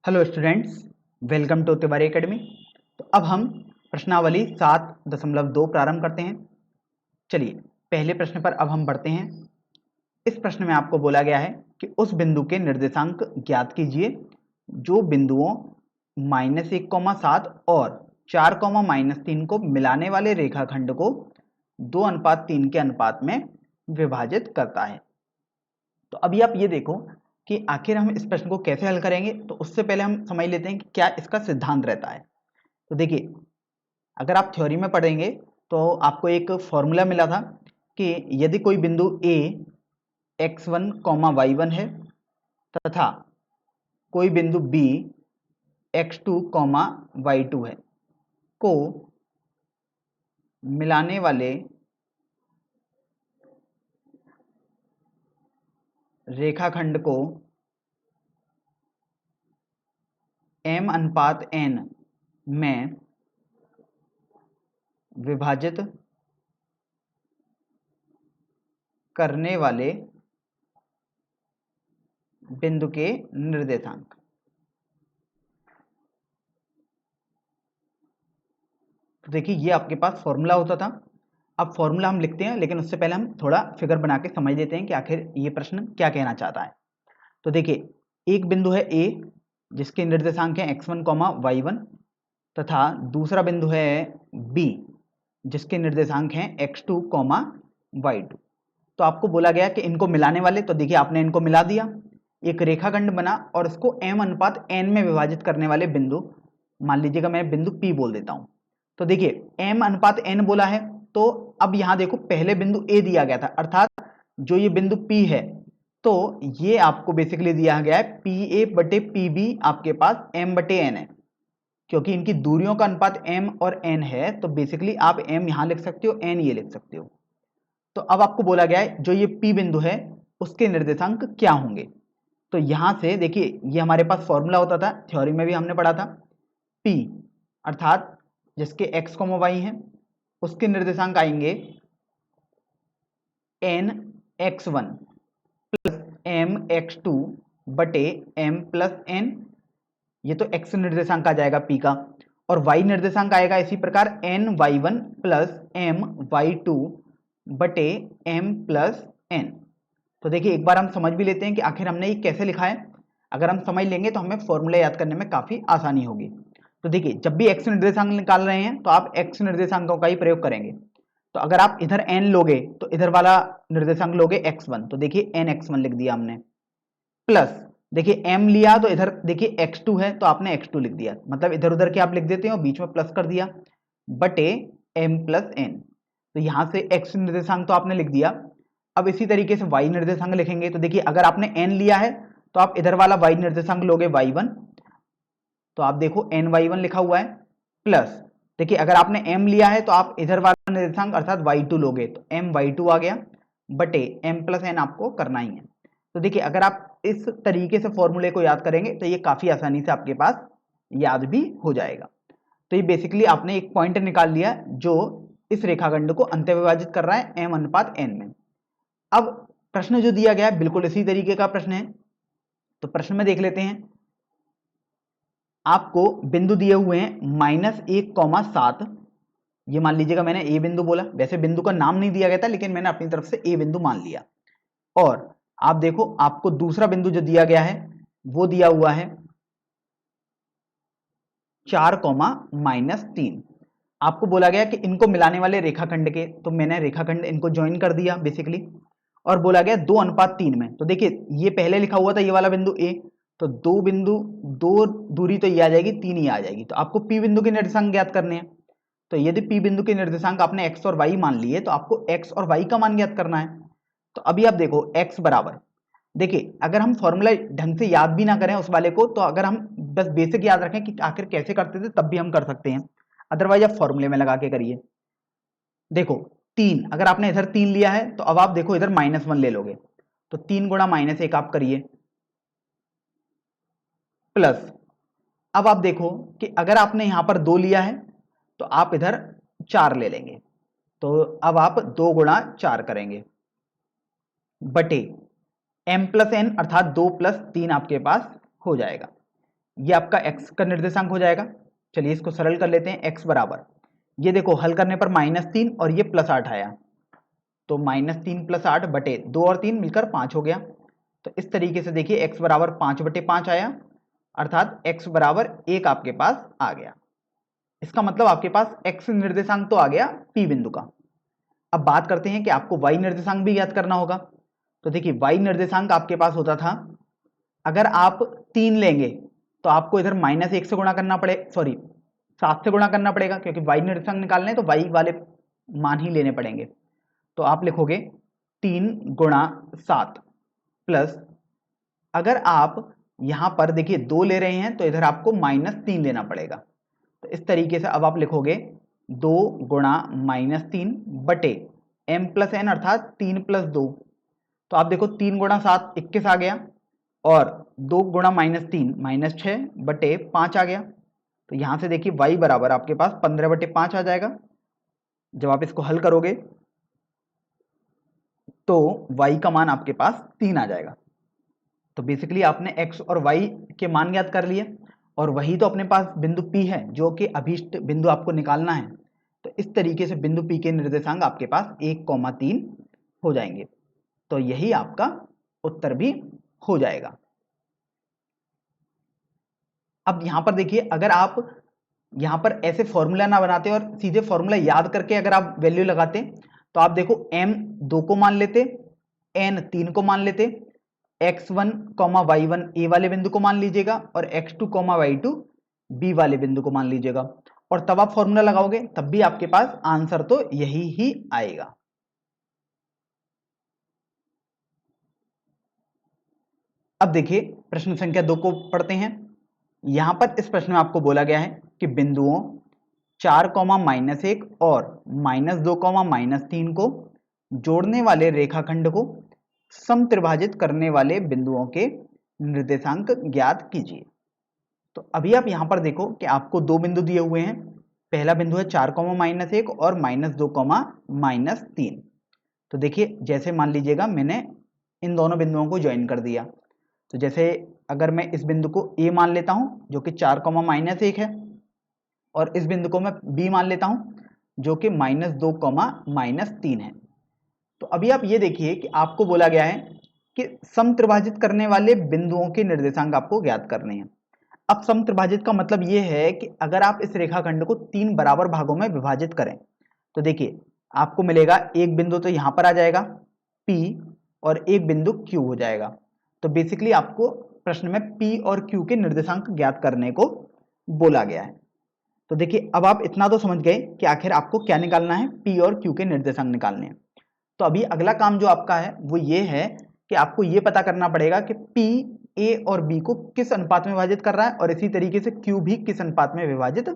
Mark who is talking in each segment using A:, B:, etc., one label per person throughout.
A: Hello students, welcome to Tiwari academy. तो अब हम प्रश्नावली 7.2 प्रारंभ करते हैं। चलिए पहले प्रश्न पर अब हम बढ़ते हैं। इस प्रश्न में आपको बोला गया है कि उस बिंदु के निर्देशांक ज्ञात कीजिए जो बिंदुओं -1,7 और 4,-3 को मिलाने वाले रेखाखंड को 2:3 के अनुपात में विभाजित करता है। तो अभी आप ये देखो कि आखिर हम इस प्रश्न को कैसे हल करेंगे। तो उससे पहले हम समझ लेते हैं कि क्या इसका सिद्धांत रहता है। तो देखिए, अगर आप थ्योरी में पढ़ेंगे तो आपको एक फॉर्मूला मिला था कि यदि कोई बिंदु ए x1, y1 है तथा कोई बिंदु बी x2, y2 है को मिलाने वाले रेखाखंड को m/n में विभाजित करने वाले बिंदु के निर्देशांक। तो देखिए, ये आपके पास फॉर्मूला होता था। अब फॉर्मूला हम लिखते हैं, लेकिन उससे पहले हम थोड़ा फिगर बना के समझ लेते हैं कि आखिर ये प्रश्न क्या कहना चाहता है। तो देखिए, एक बिंदु है ए जिसके निर्देशांक हैं x1, y1 तथा दूसरा बिंदु है बी जिसके निर्देशांक हैं x2, y2। तो आपको बोला गया कि इनको मिलाने वाले, तो देखिए आपने इनको मिला दिया, एक रेखाखंड बना और इसको m/n में विभाजित करने वाले बिंदु, मान लीजिएगा मैं बिंदु P बोल देता हूं। तो देखिए m/n बोला है, तो अब यहां देखो पहले बिंदु A दिया गया था, अर्थात जो ये बिंदु P है तो ये आपको बेसिकली दिया गया है PA/PB आपके पास m/n है। क्योंकि इनकी दूरियों का अनुपात m और n है तो बेसिकली आप m यहां लिख सकते हो, n ये लिख सकते हो। तो अब आपको बोला गया है जो ये P बिंदु है उसके निर्देशांक क्या होंगे। तो यहां से देखिए, ये हमारे पास फॉर्मूला होता था, थ्योरी में भी हमने पढ़ा था। P अर्थात जिसके x, y है उसके निर्देशांक आएंगे n(x1) प्लस m(x2) बटे m+n। ये तो x निर्देशांक आ जाएगा P का, और y निर्देशांक आएगा इसी प्रकार n(y1) प्लस m(y2) बटे m+n। तो देखिए, एक बार हम समझ भी लेते हैं कि आखिर हमने ये कैसे लिखा है। अगर हम समझ लेंगे तो हमें फॉर्मूला याद करने में काफी आसानी होगी। तो देखिए, जब भी x निर्देशांक निकाल रहे हैं तो आप x निर्देशांकों का ही प्रयोग करेंगे। तो अगर आप इधर n लोगे तो इधर वाला निर्देशांक लोगे x1, तो देखिए nx1 लिख दिया हमने, प्लस देखिए m लिया तो इधर देखिए x2 है तो आपने x2 लिख दिया, मतलब इधर उधर के आप लिख देते हो, बीच में प्लस कर दिया, बटे m+n। तो यहां से x निर्देशांक तो आपने लिख दिया। अब इसी तरीके से y निर्देशांक लिखेंगे। तो देखिए, अगर आपने n लिया है तो आप इधर वाला y निर्देशांक लोगे y1, तो आप देखो ny1 लिखा हुआ है, प्लस देखिए अगर आपने m लिया है तो आप इधर वाला निर्देशांक अर्थात y2 लोगे तो my2 आ गया, बटे m+n आपको करना ही है। तो देखिए, अगर आप इस तरीके से फॉर्मूले को याद करेंगे तो ये काफी आसानी से आपके पास याद भी हो जाएगा। तो ये बेसिकली आपने एक पॉइंट निकाल लिया जो इस रेखाखंड को अंत्य विभाजित कर रहा है m/n में। अब प्रश्न जो दिया गया है बिल्कुल इसी तरीके का प्रश्न है। तो प्रश्न में देख लेते हैं, आपको बिंदु दिए हुए हैं -1,7। ये मान लीजिएगा मैंने ए बिंदु बोला, वैसे बिंदु का नाम नहीं दिया गया था लेकिन मैंने अपनी तरफ से ए बिंदु मान लिया। और आप देखो, आपको दूसरा बिंदु जो दिया गया है वो दिया हुआ है 4,-3। आपको बोला गया कि इनको मिलाने वाले रेखाखंड के, तो मैंने रेखाखंड इनको ज्वाइन कर दिया बेसिकली, और बोला गया 2:3 में। तो देखिए, ये पहले लिखा हुआ था ये वाला बिंदु ए, तो दो दूरी तो ये आ जाएगी, 3 ही आ जाएगी। तो आपको पी बिंदु के निर्देशांक ज्ञात करने हैं। तो यदि पी बिंदु के निर्देशांक आपने एक्स और वाई मान लिए तो आपको एक्स और वाई का मान ज्ञात करना है। तो अभी आप देखो एक्स बराबर, देखिए अगर हम फॉर्मूला ढंग से याद भी ना करें उस वाले को, तो अगर हम बस बेसिक याद रखें कि आखिर कैसे करते थे तब भी हम कर सकते हैं, अदरवाइज आप फॉर्मूले में लगा के करिए। देखो 3, अगर आपने इधर 3 लिया है तो अब आप देखो इधर -1 ले लोगे, तो 3 गुणा -1 आप करिए, प्लस अब आप देखो कि अगर आपने यहां पर 2 लिया है तो आप इधर 4 ले लेंगे, तो अब आप 2 गुणा 4 करेंगे, बटे m+n अर्थात 2 + 3 आपके पास हो जाएगा। ये आपका x का निर्देशांक हो जाएगा। चलिए इसको सरल कर लेते हैं। x बराबर, ये देखो हल करने पर -3 और ये +8 आया, तो -3 + 8 बटे 2 और 3 मिलकर 5 हो गया। तो इस तरीके से देखिए x बराबर 5/5 आया, अर्थात x बराबर 1 आपके पास आ गया। इसका मतलब आपके पास x निर्देशांक तो आ गया P बिंदु का। अब बात करते हैं कि आपको y निर्देशांक भी ज्ञात करना होगा। तो देखिए y निर्देशांक आपके पास होता था, अगर आप 3 लेंगे तो आपको इधर -1 से गुणा करना पड़े, सॉरी 7 से गुणा करना पड़ेगा, क्योंकि y निर्देशांक निकालने हैं तो y वाले मान ही लेने पड़ेंगे। तो आप लिखोगे 3 × 7 प्लस, अगर आप यहां पर देखिए 2 ले रहे हैं तो इधर आपको -3 लेना पड़ेगा। तो इस तरीके से अब आप लिखोगे 2 × -3 बटे m + n अर्थात 3 + 2। तो आप देखो 3 × 7 21 आ गया, और 2 × -3 -6 बटे 5 आ गया। तो यहां से देखिए y बराबर आपके पास 15/5 आ जाएगा। जब आप इसको हल करोगे तो y का मान आपके पास 3 आ जाएगा। तो बेसिकली आपने x और y के मान ज्ञात कर लिए, और वही तो अपने पास बिंदु P है जो कि अभीष्ट बिंदु आपको निकालना है। तो इस तरीके से बिंदु P के निर्देशांक आपके पास 1,3 हो जाएंगे। तो यही आपका उत्तर भी हो जाएगा। अब यहां पर देखिए, अगर आप यहां पर ऐसे फॉर्मूला ना बनाते और सीधे फॉर्मूला याद करके अगर आप वैल्यू लगाते, तो आप देखो m 2 को मान लेते, n 3 को मान लेते, x1, y1 a वाले बिंदु को मान लीजिएगा, और x2, y2 b वाले बिंदु को मान लीजिएगा, और तब आप फॉर्मूला लगाओगे तब भी आपके पास आंसर तो यही ही आएगा। अब देखिए प्रश्न संख्या 2 को पढ़ते हैं। यहां पर इस प्रश्न में आपको बोला गया है कि बिंदुओं 4, -1 और -2, -3 को जोड़ने वाले रेखाखंड को समत्रिभाजित करने वाले बिंदुओं के निर्देशांक ज्ञात कीजिए। तो अभी आप यहां पर देखो कि आपको दो बिंदु दिए हुए हैं। पहला बिंदु है 4, -1 और -2, -3। तो देखिए जैसे मान लीजिएगा मैंने इन दोनों बिंदुओं को ज्वाइन कर दिया, तो जैसे अगर मैं इस बिंदु को A मान लेता हूं जो कि 4, -1 है, और इस बिंदु को मैं B मान लेता हूं जो कि -2, -3 है। तो अभी आप ये देखिए कि आपको बोला गया है कि समत्रिभाजित करने वाले बिंदुओं के निर्देशांक आपको ज्ञात करने हैं। अब समत्रिभाजित का मतलब ये है कि अगर आप इस रेखाखंड को 3 बराबर भागों में विभाजित करें, तो देखिए आपको मिलेगा एक बिंदु तो यहां पर आ जाएगा P, और एक बिंदु Q हो जाएगा। तो बेसिकली आपको प्रश्न में P और Q के निर्देशांक ज्ञात करने को बोला गया है। तो देखिए अब आप इतना तो समझ गए कि आखिर आपको क्या निकालना है, P और Q के निर्देशांक निकालने हैं। तो अभी अगला काम जो आपका है वो ये है कि आपको ये पता करना पड़ेगा कि P A और B को किस अनुपात में विभाजित कर रहा है, और इसी तरीके से Q भी किस अनुपात में विभाजित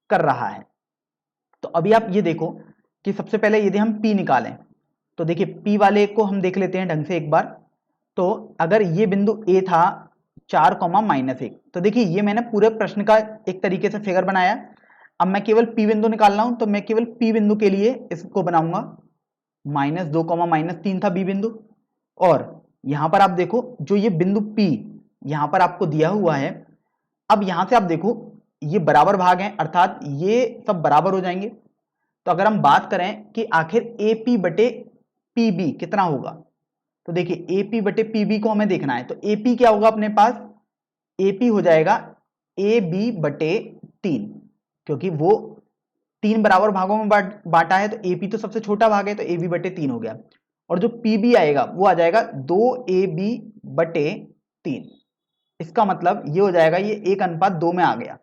A: कर रहा है। तो अभी आप ये देखो कि सबसे पहले यदि हम P निकालें, तो देखिए P वाले को हम देख लेते हैं ढंग से एक बार। तो अगर ये बिंदु A था 4, -1, तो देखिए ये मैंने पूरे प्रश्न का एक तरीके से फिगर बनाया। अब मैं केवल P बिंदु निकाल रहा हूं, तो मैं केवल P बिंदु के लिए इसको बनाऊंगा। -2, -3 था B बिंदु, और यहां पर आप देखो जो ये बिंदु P यहां पर आपको दिया हुआ है। अब यहां से आप देखो ये बराबर भाग हैं, अर्थात ये सब बराबर हो जाएंगे। तो अगर हम बात करें कि आखिर AP बटे PB कितना होगा, तो देखिए AP बटे PB को हमें देखना है। तो AP क्या होगा अपने पास, AP हो जाएगा AB बटे 3, क्योंकि वो 3 बराबर भागों में बांटा है, तो AP तो सबसे छोटा भाग है, तो AB बटे 3 हो गया। और जो PB आएगा वो आ जाएगा 2AB बटे 3। इसका मतलब ये हो जाएगा, ये 1:2 में आ गया,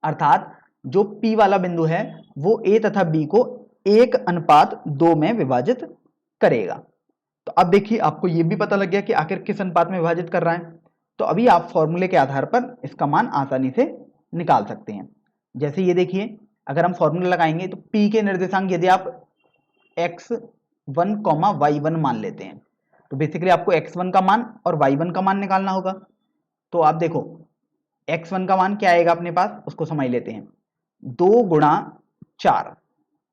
A: अर्थात जो P वाला बिंदु है वो A तथा B को 1:2 में विभाजित करेगा। तो अब देखिए आपको ये भी पता लग गया कि आखिर किस अनुपात में विभाजित कर रहा है। तो अभी आप फॉर्मूले के आधार पर इसका मान आसानी से निकाल सकते हैं। जैसे ये देखिए, अगर हम फॉर्मूला लगाएंगे तो P के निर्देशांक यदि आप x1, y1 मान लेते हैं, तो बेसिकली आपको x1 का मान और y1 का मान निकालना होगा। तो आप देखो x1 का मान क्या आएगा अपने पास, उसको समझ लेते हैं। 2 × 4,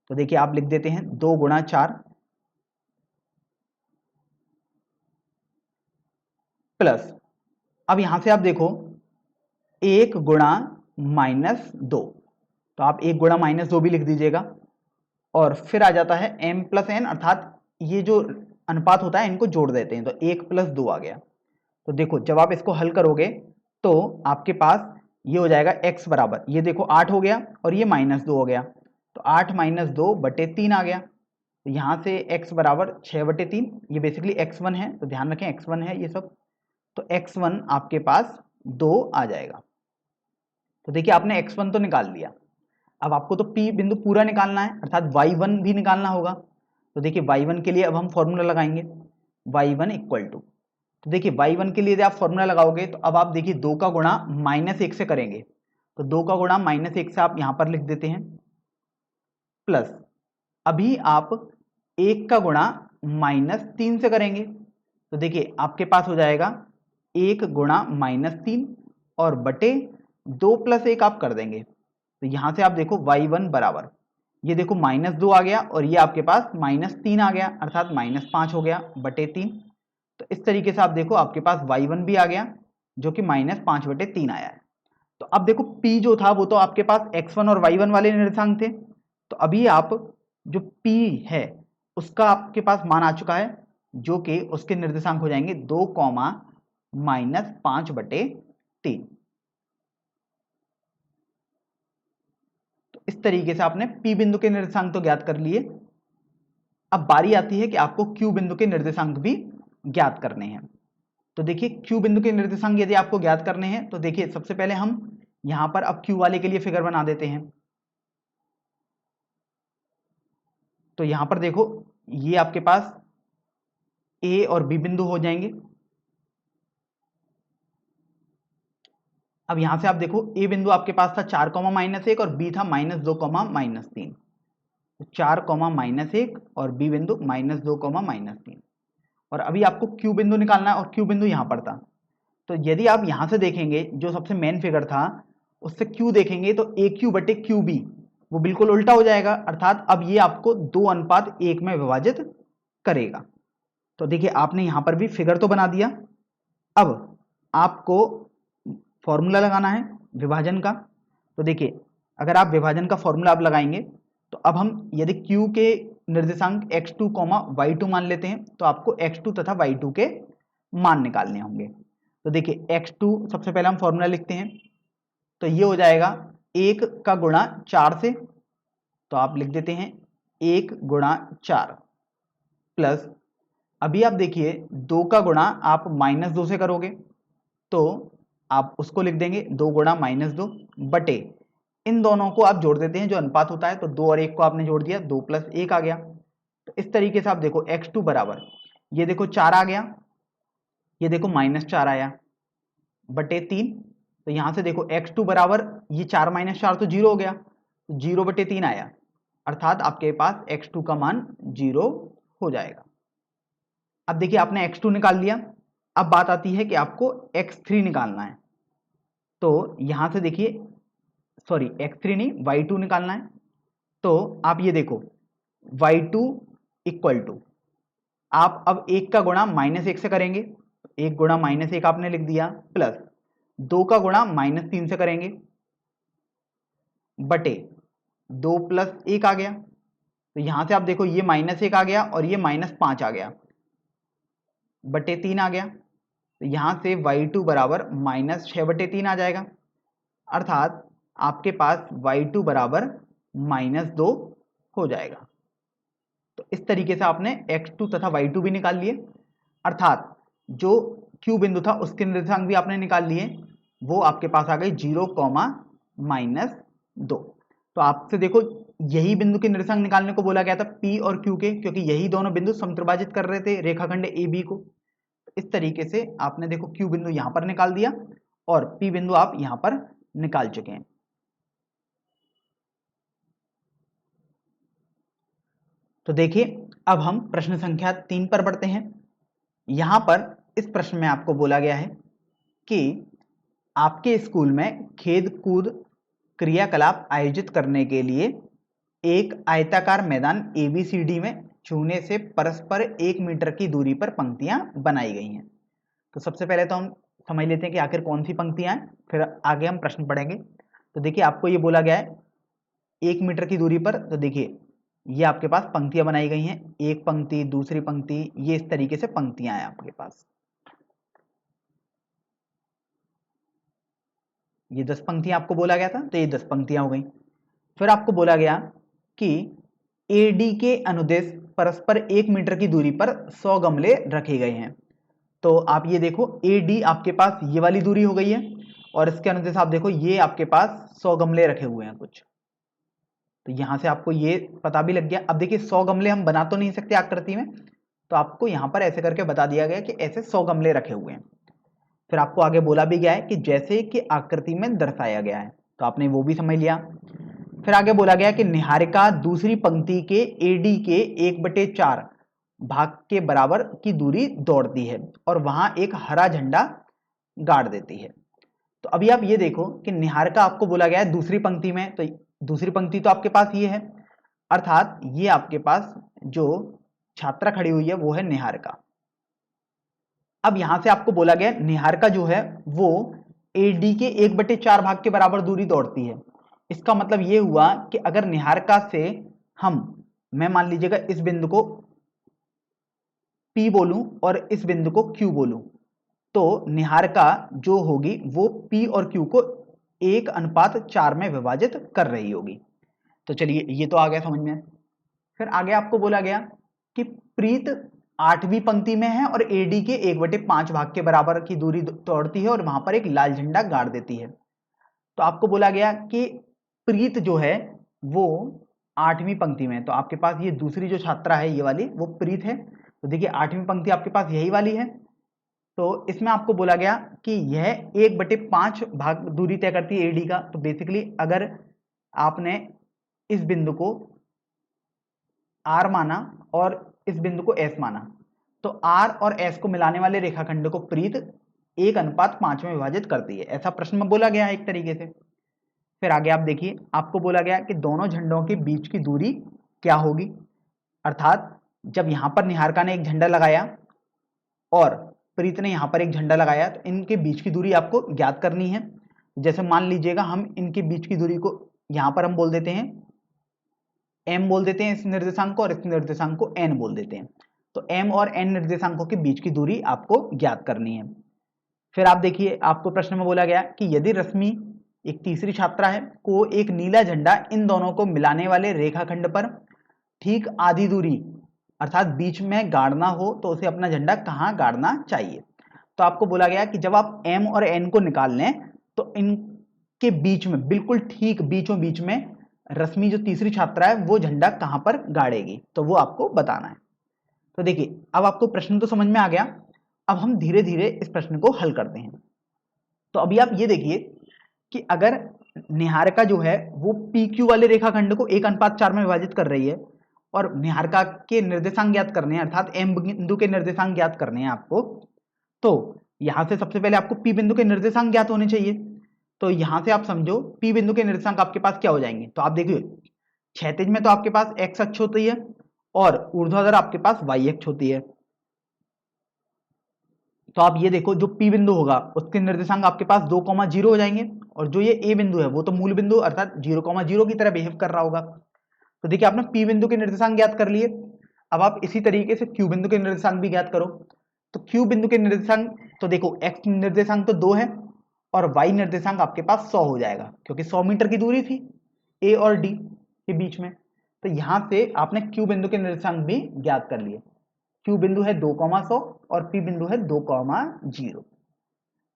A: तो देखिए आप लिख देते हैं 2 × 4 प्लस, अब यहां से आप देखो 1 गुणा -2, तो आप 1 गुणा -2 भी लिख दीजिएगा। और फिर आ जाता है m प्लस n, अर्थात ये जो अनुपात होता है इनको जोड़ देते हैं, तो 1 + 2 आ गया। तो देखो जब आप इसको हल करोगे तो आपके पास ये हो जाएगा x बराबर, ये देखो 8 हो गया और ये -2 हो गया, तो 8 - 2 बटे 3 आ गया। तो यहाँ से x बराबर 6/3, ये बेसिकली x1 है, तो ध्यान रखें x1 है ये सब, तो x1 आपके पास 2 आ जाएगा। तो देखिए आपने x1 तो निकाल लिया, अब आपको तो P बिंदु पूरा निकालना है, अर्थात y1 भी निकालना होगा। तो देखिए y1 के लिए अब हम फॉर्मूला लगाएंगे, y1 इक्वल टू, तो देखिए y1 के लिए यदि आप फॉर्मूला लगाओगे तो अब आप देखिए 2 का गुणा -1 से करेंगे, तो 2 का गुणा -1 से आप यहाँ पर लिख देते हैं, प्लस अभी आप 1 का गुणा -3 से करेंगे, तो देखिए आपके पास हो जाएगा 1 गुणा -3 और बटे 2 + 1 आप कर देंगे। तो यहाँ से आप देखो y1 बराबर, ये देखो -2 आ गया और ये आपके पास -3 आ गया, अर्थात -5 हो गया बटे 3। तो इस तरीके से आप देखो आपके पास y1 भी आ गया जो कि -5/3 आया है। तो अब देखो p जो था वो तो आपके पास x1 और y1 वाले निर्देशांक थे, तो अभी आप जो p है उसका आपके पास मान आ चुका है, जो कि उसके निर्देशांक हो जाएंगे 2, -5/3। तो इस तरीके से आपने p बिंदु के निर्देशांक तो ज्ञात कर लिए। अब बारी आती है कि आपको q बिंदु के निर्देशांक भी ज्ञात करने हैं। तो देखिए q बिंदु के निर्देशांक यदि आपको ज्ञात करने हैं तो देखिए सबसे पहले हम यहां पर अब q वाले के लिए फिगर बना देते हैं। तो यहां पर देखो ये आपके पास a और b बिंदु हो जाएंगे। अब यहां से आप देखो a बिंदु आपके पास था 4, -1 और b था -2, -3। 4, -1 और b बिंदु -2, -3। और अभी आपको q बिंदु निकालना है और q बिंदु यहां पर था। तो यदि आप यहां से देखेंगे जो सबसे मेन फिगर था उससे q देखेंगे तो aq/qb वो बिल्कुल उल्टा हो जाएगा, अर्थात अब ये आपको 2:1 में विभाजित करेगा। तो देखिए आपने यहां पर भी फिगर तो बना दिया, अब आपको फॉर्मूला लगाना है विभाजन का। तो देखिए अगर आप विभाजन का फॉर्मूला आप लगाएंगे तो अब हम यदि q के निर्देशांक x2, y2 मान लेते हैं तो आपको x2 तथा y2 के मान निकालने होंगे। तो देखिए x2 सबसे पहले हम फॉर्मूला लिखते हैं, तो ये हो जाएगा 1 का गुणा 4 से, तो आप लिख देते हैं 1 गुणा 4 प्लस अभी आप देखिए 2 का गुणा आप -2 से करोगे तो आप उसको लिख देंगे 2 गुणा -2 बटे इन दोनों को आप जोड़ देते हैं जो अनुपात होता है, तो 2 और 1 को आपने जोड़ दिया, 2 + 1 आ गया। तो इस तरीके से आप देखो x2 बराबर, ये देखो 4 आ गया, ये देखो -4 आया बटे 3। तो यहां से देखो x2 बराबर ये 4 - 4 तो 0 हो गया, तो 0/3 आया, अर्थात आपके पास x2 का मान 0 हो जाएगा। अब देखिए आपने x2 निकाल लिया, अब बात आती है कि आपको x3 निकालना है। तो यहां से देखिए सॉरी x3 नहीं y2 निकालना है। तो आप ये देखो y2 इक्वल टू, आप अब 1 का गुणा -1 से करेंगे, 1 गुणा -1 आपने लिख दिया, प्लस 2 का गुणा -3 से करेंगे बटे 2 + 1 आ गया। तो यहां से आप देखो ये -1 आ गया और ये -5 आ गया बटे 3 आ गया। तो यहां से y2 बराबर -6/3 आ जाएगा, अर्थात आपके पास y2 बराबर -2 हो जाएगा। तो इस तरीके से आपने x2 तथा y2 भी निकाल लिए, अर्थात जो q बिंदु था उसके निर्देशांक भी आपने निकाल लिए, वो आपके पास आ गए 0, -2। तो आपसे देखो यही बिंदु के निर्देशांक निकालने को बोला गया था p और q के, क्योंकि यही दोनों बिंदु समत्रिभाजित कर रहे थे रेखाखंड AB को। इस तरीके से आपने देखो q बिंदु यहां पर निकाल दिया और p बिंदु आप यहां पर निकाल चुके हैं। तो देखिए अब हम प्रश्न संख्या 3 पर बढ़ते हैं। यहां पर इस प्रश्न में आपको बोला गया है कि आपके स्कूल में खेल कूद क्रियाकलाप आयोजित करने के लिए एक आयताकार मैदान ABCD में छूने से परस्पर 1 मीटर की दूरी पर पंक्तियां बनाई गई हैं। तो सबसे पहले तो हम समझ लेते हैं कि आखिर कौन सी पंक्तियां हैं। फिर आगे हम प्रश्न पढ़ेंगे। तो देखिए आपको ये बोला गया है 1 मीटर की दूरी पर, तो देखिए ये आपके पास पंक्तियां बनाई गई हैं, एक पंक्ति, दूसरी पंक्ति, ये इस तरीके से पंक्तियां हैं आपके पास। ये 10 पंक्तियां आपको बोला गया था, तो ये 10 पंक्तियां हो गई। फिर आपको बोला गया कि एडी के अनुदेश परस्पर 1 मीटर की दूरी पर 100 गमले रखे गए हैं। तो आप ये देखो एडी आपके पास ये वाली दूरी हो गई है, और इसके अनुदेश आप देखो ये आपके पास 100 गमले रखे हुए हैं कुछ। तो यहां से आपको ये पता भी लग गया। अब देखिए 100 गमले हम बना तो नहीं सकते आकृति में, तो आपको यहां पर ऐसे करके बता दिया गया कि ऐसे 100 गमले रखे हुए हैं। फिर आपको आगे बोला भी गया है कि जैसे कि आकृति में दर्शाया गया है, तो आपने वो भी समझ लिया। फिर आगे बोला गया कि निहारिका दूसरी पंक्ति के एडी के 1/4 भाग के बराबर की दूरी दौड़ती है और वहां एक हरा झंडा गाड़ देती है। तो अभी आप ये देखो कि निहारिका आपको बोला गया है दूसरी पंक्ति में, तो दूसरी पंक्ति तो आपके पास ये है, अर्थात ये आपके पास जो छात्रा खड़ी हुई है वो है निहारिका। अब यहां से आपको बोला गया निहारिका जो है वो एडी के 1/4 भाग के बराबर दूरी दौड़ती है। इसका मतलब ये हुआ कि अगर निहारिका से मैं मान लीजिएगा इस बिंदु को P बोलूं और इस बिंदु को Q बोलूं, तो निहारिका जो होगी वो P और Q को 1:4 में विभाजित कर रही होगी। तो चलिए ये तो आ गया समझ में। फिर आगे आपको बोला गया कि प्रीत 8वीं पंक्ति में है और एडी के 1/5 भाग के बराबर की दूरी दौड़ती है और वहां पर एक लाल झंडा गाड़ देती है। तो आपको बोला गया कि प्रीत जो है वो 8वीं पंक्ति में है, तो आपके पास ये दूसरी जो छात्रा है ये वाली वो प्रीत है। तो देखिए 8वीं पंक्ति आपके पास यही वाली है। तो इसमें आपको बोला गया कि यह 1/5 भाग दूरी तय करती है एडी का। तो बेसिकली अगर आपने इस बिंदु को R माना और इस बिंदु को S माना, तो R और S को मिलाने वाले रेखाखंड को प्रीत 1:5 में विभाजित करती है, ऐसा प्रश्न में बोला गया है एक तरीके से। फिर आगे आप देखिए आपको बोला गया कि दोनों झंडों के बीच की दूरी क्या होगी, अर्थात जब यहां पर निहारिका ने एक झंडा लगाया और प्रीत ने यहां पर एक झंडा लगाया, तो इनके बीच की दूरी आपको ज्ञात करनी है। जैसे मान लीजिएगा हम इनके बीच की दूरी को यहां पर हम बोल देते हैं m बोल देते हैं इस निर्देशांक को, और इस निर्देशांक को n बोल देते हैं। तो m और n निर्देशांकों के बीच की दूरी आपको ज्ञात करनी है। फिर आप देखिए आपको प्रश्न में बोला गया कि यदि रश्मि एक तीसरी छात्रा है को एक नीला झंडा इन दोनों को मिलाने वाले रेखाखंड पर ठीक आधी दूरी अर्थात बीच में गाड़ना हो, तो उसे अपना झंडा कहाँ गाड़ना चाहिए। तो आपको बोला गया कि जब आप m और n को निकाल लें तो इनके बीच में बिल्कुल ठीक बीचों बीच में रश्मि जो तीसरी छात्रा है वो झंडा कहां पर गाड़ेगी, तो वो आपको बताना है। तो देखिए अब आपको प्रश्न तो समझ में आ गया, अब हम धीरे धीरे इस प्रश्न को हल करते हैं। तो अभी आप ये देखिए कि अगर निहारिका जो है वो PQ वाले रेखाखंड को 1:4 में विभाजित कर रही है और निहारिका के निर्देशांक ज्ञात करने हैं, अर्थात M बिंदु के निर्देशांक ज्ञात करने हैं आपको, तो यहां से सबसे पहले आपको P बिंदु के निर्देशांक ज्ञात होने चाहिए। तो यहां से आप समझो P बिंदु के निर्देशांक आपके पास क्या हो जाएंगे। तो आप देखिए क्षैतिज में तो आपके पास x अक्ष होती है और ऊर्ध्वाधर आपके पास y अक्ष होती है। तो आप ये देखो जो P बिंदु होगा उसके निर्देशांक आपके पास 2,0 हो जाएंगे, और जो ये A बिंदु है वो तो मूल बिंदु अर्थात 0,0 की तरह बिहेव कर रहा होगा। तो देखिए आपने P बिंदु के निर्देशांक ज्ञात कर लिए। अब आप इसी तरीके से Q बिंदु के निर्देशांक भी ज्ञात करो। तो Q बिंदु के निर्देशांक तो देखो x निर्देशांक तो 2 है और y निर्देशांक आपके पास 100 हो जाएगा, क्योंकि 100 मीटर की दूरी थी A और D के बीच में। तो यहां से आपने Q बिंदु के निर्देशांक भी ज्ञात कर लिए। Q बिंदु है 2,100 और P बिंदु है 2,0।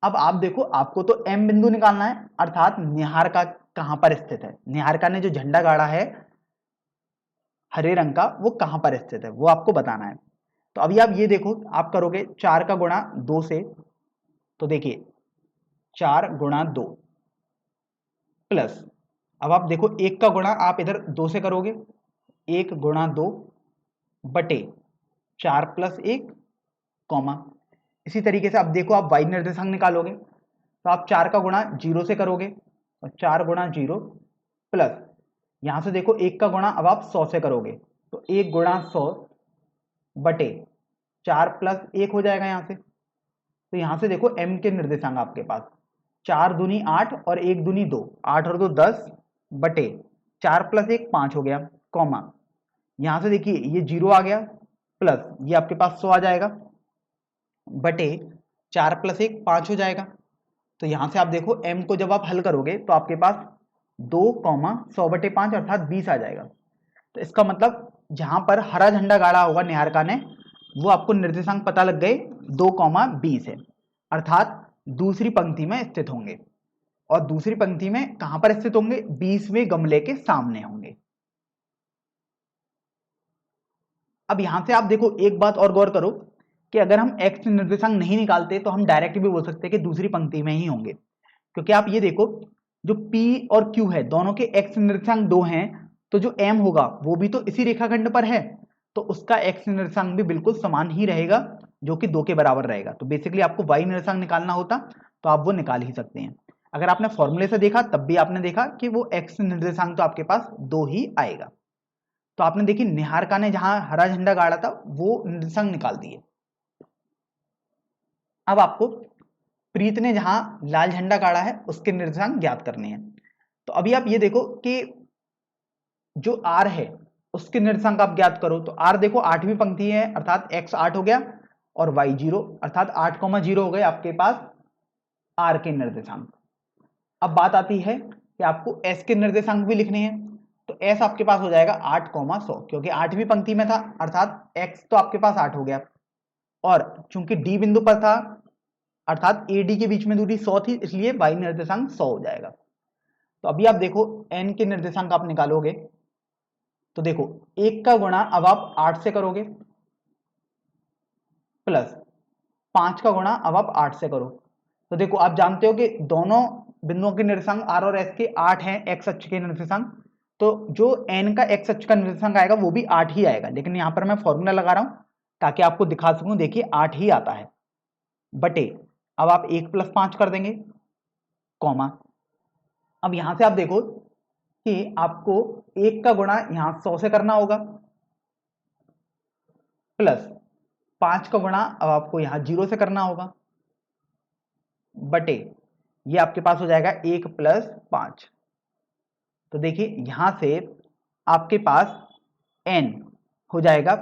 A: अब आप देखो आपको तो M बिंदु निकालना है, अर्थात निहारिका कहां पर स्थित है। निहारिका ने जो झंडा गाड़ा है हरे रंग का वो कहां पर स्थित है वो आपको बताना है। तो अभी आप ये देखो आप करोगे 4 का गुणा 2 से, तो देखिए 4 गुणा 2 प्लस, अब आप देखो 1 का गुणा आप इधर 2 से करोगे, 1 गुणा 2 बटे 4 प्लस 1 कॉमा। इसी तरीके से अब देखो आप y निर्देशांक निकालोगे, तो आप 4 का गुणा 0 से करोगे और 4 गुणा 0 प्लस, यहां से देखो 1 का गुणा अब आप 100 से करोगे, तो 1 गुणा 100 बटे 4 प्लस 1 हो जाएगा यहां से। तो यहां से देखो m के निर्देशांक आपके पास 4 दूनी 8 और 1 दूनी 2, 8 और 2 10 बटे 4 प्लस 1 5 हो गया, कॉमा यहां से देखिए ये 0 आ गया, प्लस ये आपके पास 100 आ जाएगा बटे 4 प्लस 1 5 हो जाएगा। तो यहां से आप देखो m को जब आप हल करोगे तो आपके पास 2, 100 बटे 5 अर्थात 20 आ जाएगा। तो इसका मतलब जहां पर हरा झंडा गाड़ा होगा निहारिका ने, वो आपको निर्देशांक पता लग गए 2, 20 है, अर्थात दूसरी पंक्ति में स्थित होंगे। और दूसरी पंक्ति में कहां पर स्थित होंगे? 20वें गमले के सामने होंगे। अब यहां से आप देखो एक बात और गौर करो कि अगर हम x निर्देशांक नहीं निकालते तो हम डायरेक्ट भी बोल सकते हैं कि दूसरी पंक्ति में ही होंगे, क्योंकि आप ये देखो जो p और q है दोनों के x निर्देशांक 2 हैं, तो जो m होगा वो भी तो इसी रेखाखंड पर है, तो उसका x निर्देशांक भी बिल्कुल समान ही रहेगा जो कि 2 के बराबर रहेगा। तो बेसिकली आपको y निर्देशांक निकालना होता तो आप वो निकाल ही सकते हैं। अगर आपने फॉर्मूले से देखा तब भी आपने देखा कि वो x निर्देशांक तो आपके पास 2 ही आएगा। तो आपने देखी निहारिका ने जहां हरा झंडा गाड़ा था वो निर्देशांक निकाल दिए। अब आपको प्रीत ने जहां लाल झंडा गाड़ा है उसके निर्देशांक ज्ञात करने हैं। तो अभी आप ये देखो कि जो r है उसके निर्देशांक आप ज्ञात करो। तो r देखो 8वीं पंक्ति है अर्थात x 8 हो गया और y 0 अर्थात 8,0 हो गए आपके पास r के निर्देशांक। अब बात आती है कि आपको s के निर्देशांक भी लिखने हैं। तो s आपके पास हो जाएगा 8,100, क्योंकि 8वीं पंक्ति में था अर्थात x तो आपके पास 8 हो गया, और चूंकि d बिंदु पर था अर्थात AD के बीच में दूरी 100 थी, इसलिए y निर्देशांक 100 हो जाएगा। तो अभी आप देखो n के निर्देशांक आप निकालोगे तो देखो 1 का गुणा अब आप 8 से करोगे, प्लस 5 का गुणा अब आप 8 से करो। तो देखो आप जानते हो कि दोनों बिंदुओं के निर्देशांक r और s के 8 हैं x अक्ष के निर्देशांक, तो जो n का x अक्ष का निर्देशांक आएगा वो भी 8 ही आएगा, लेकिन यहां पर मैं फॉर्मूला लगा रहा हूं ताकि आपको दिखा सकूं। देखिए 8 ही आता है बटे, अब आप 1 प्लस 5 कर देंगे, कॉमा अब यहां से आप देखो कि आपको 1 का गुणा यहां 100 से करना होगा, प्लस 5 का गुणा अब आपको यहां 0 से करना होगा, बटे ये आपके पास हो जाएगा 1 प्लस 5। तो देखिए यहां से आपके पास n हो जाएगा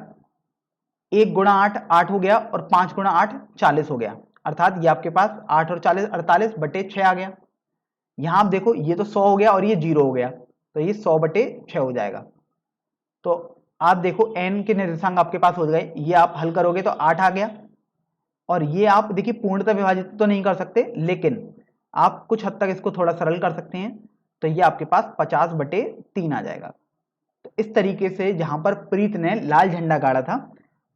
A: 1 गुणा 8 8 हो गया और 5 गुणा 8 40 हो गया, अर्थात ये आपके पास 8 और 40 48 बटे 6 आ गया। यहां आप देखो ये तो 100 हो गया और ये 0 हो गया, तो ये 100 बटे 6 हो जाएगा। तो आप देखो n के निर्देशांक आपके पास हो गए, ये आप हल करोगे तो 8 आ गया, और ये आप देखिए पूर्णतः विभाजित तो नहीं कर सकते लेकिन आप कुछ हद तक इसको थोड़ा सरल कर सकते हैं, तो ये आपके पास 50 बटे 3 आ जाएगा। तो इस तरीके से जहां पर प्रीत ने लाल झंडा गाड़ा था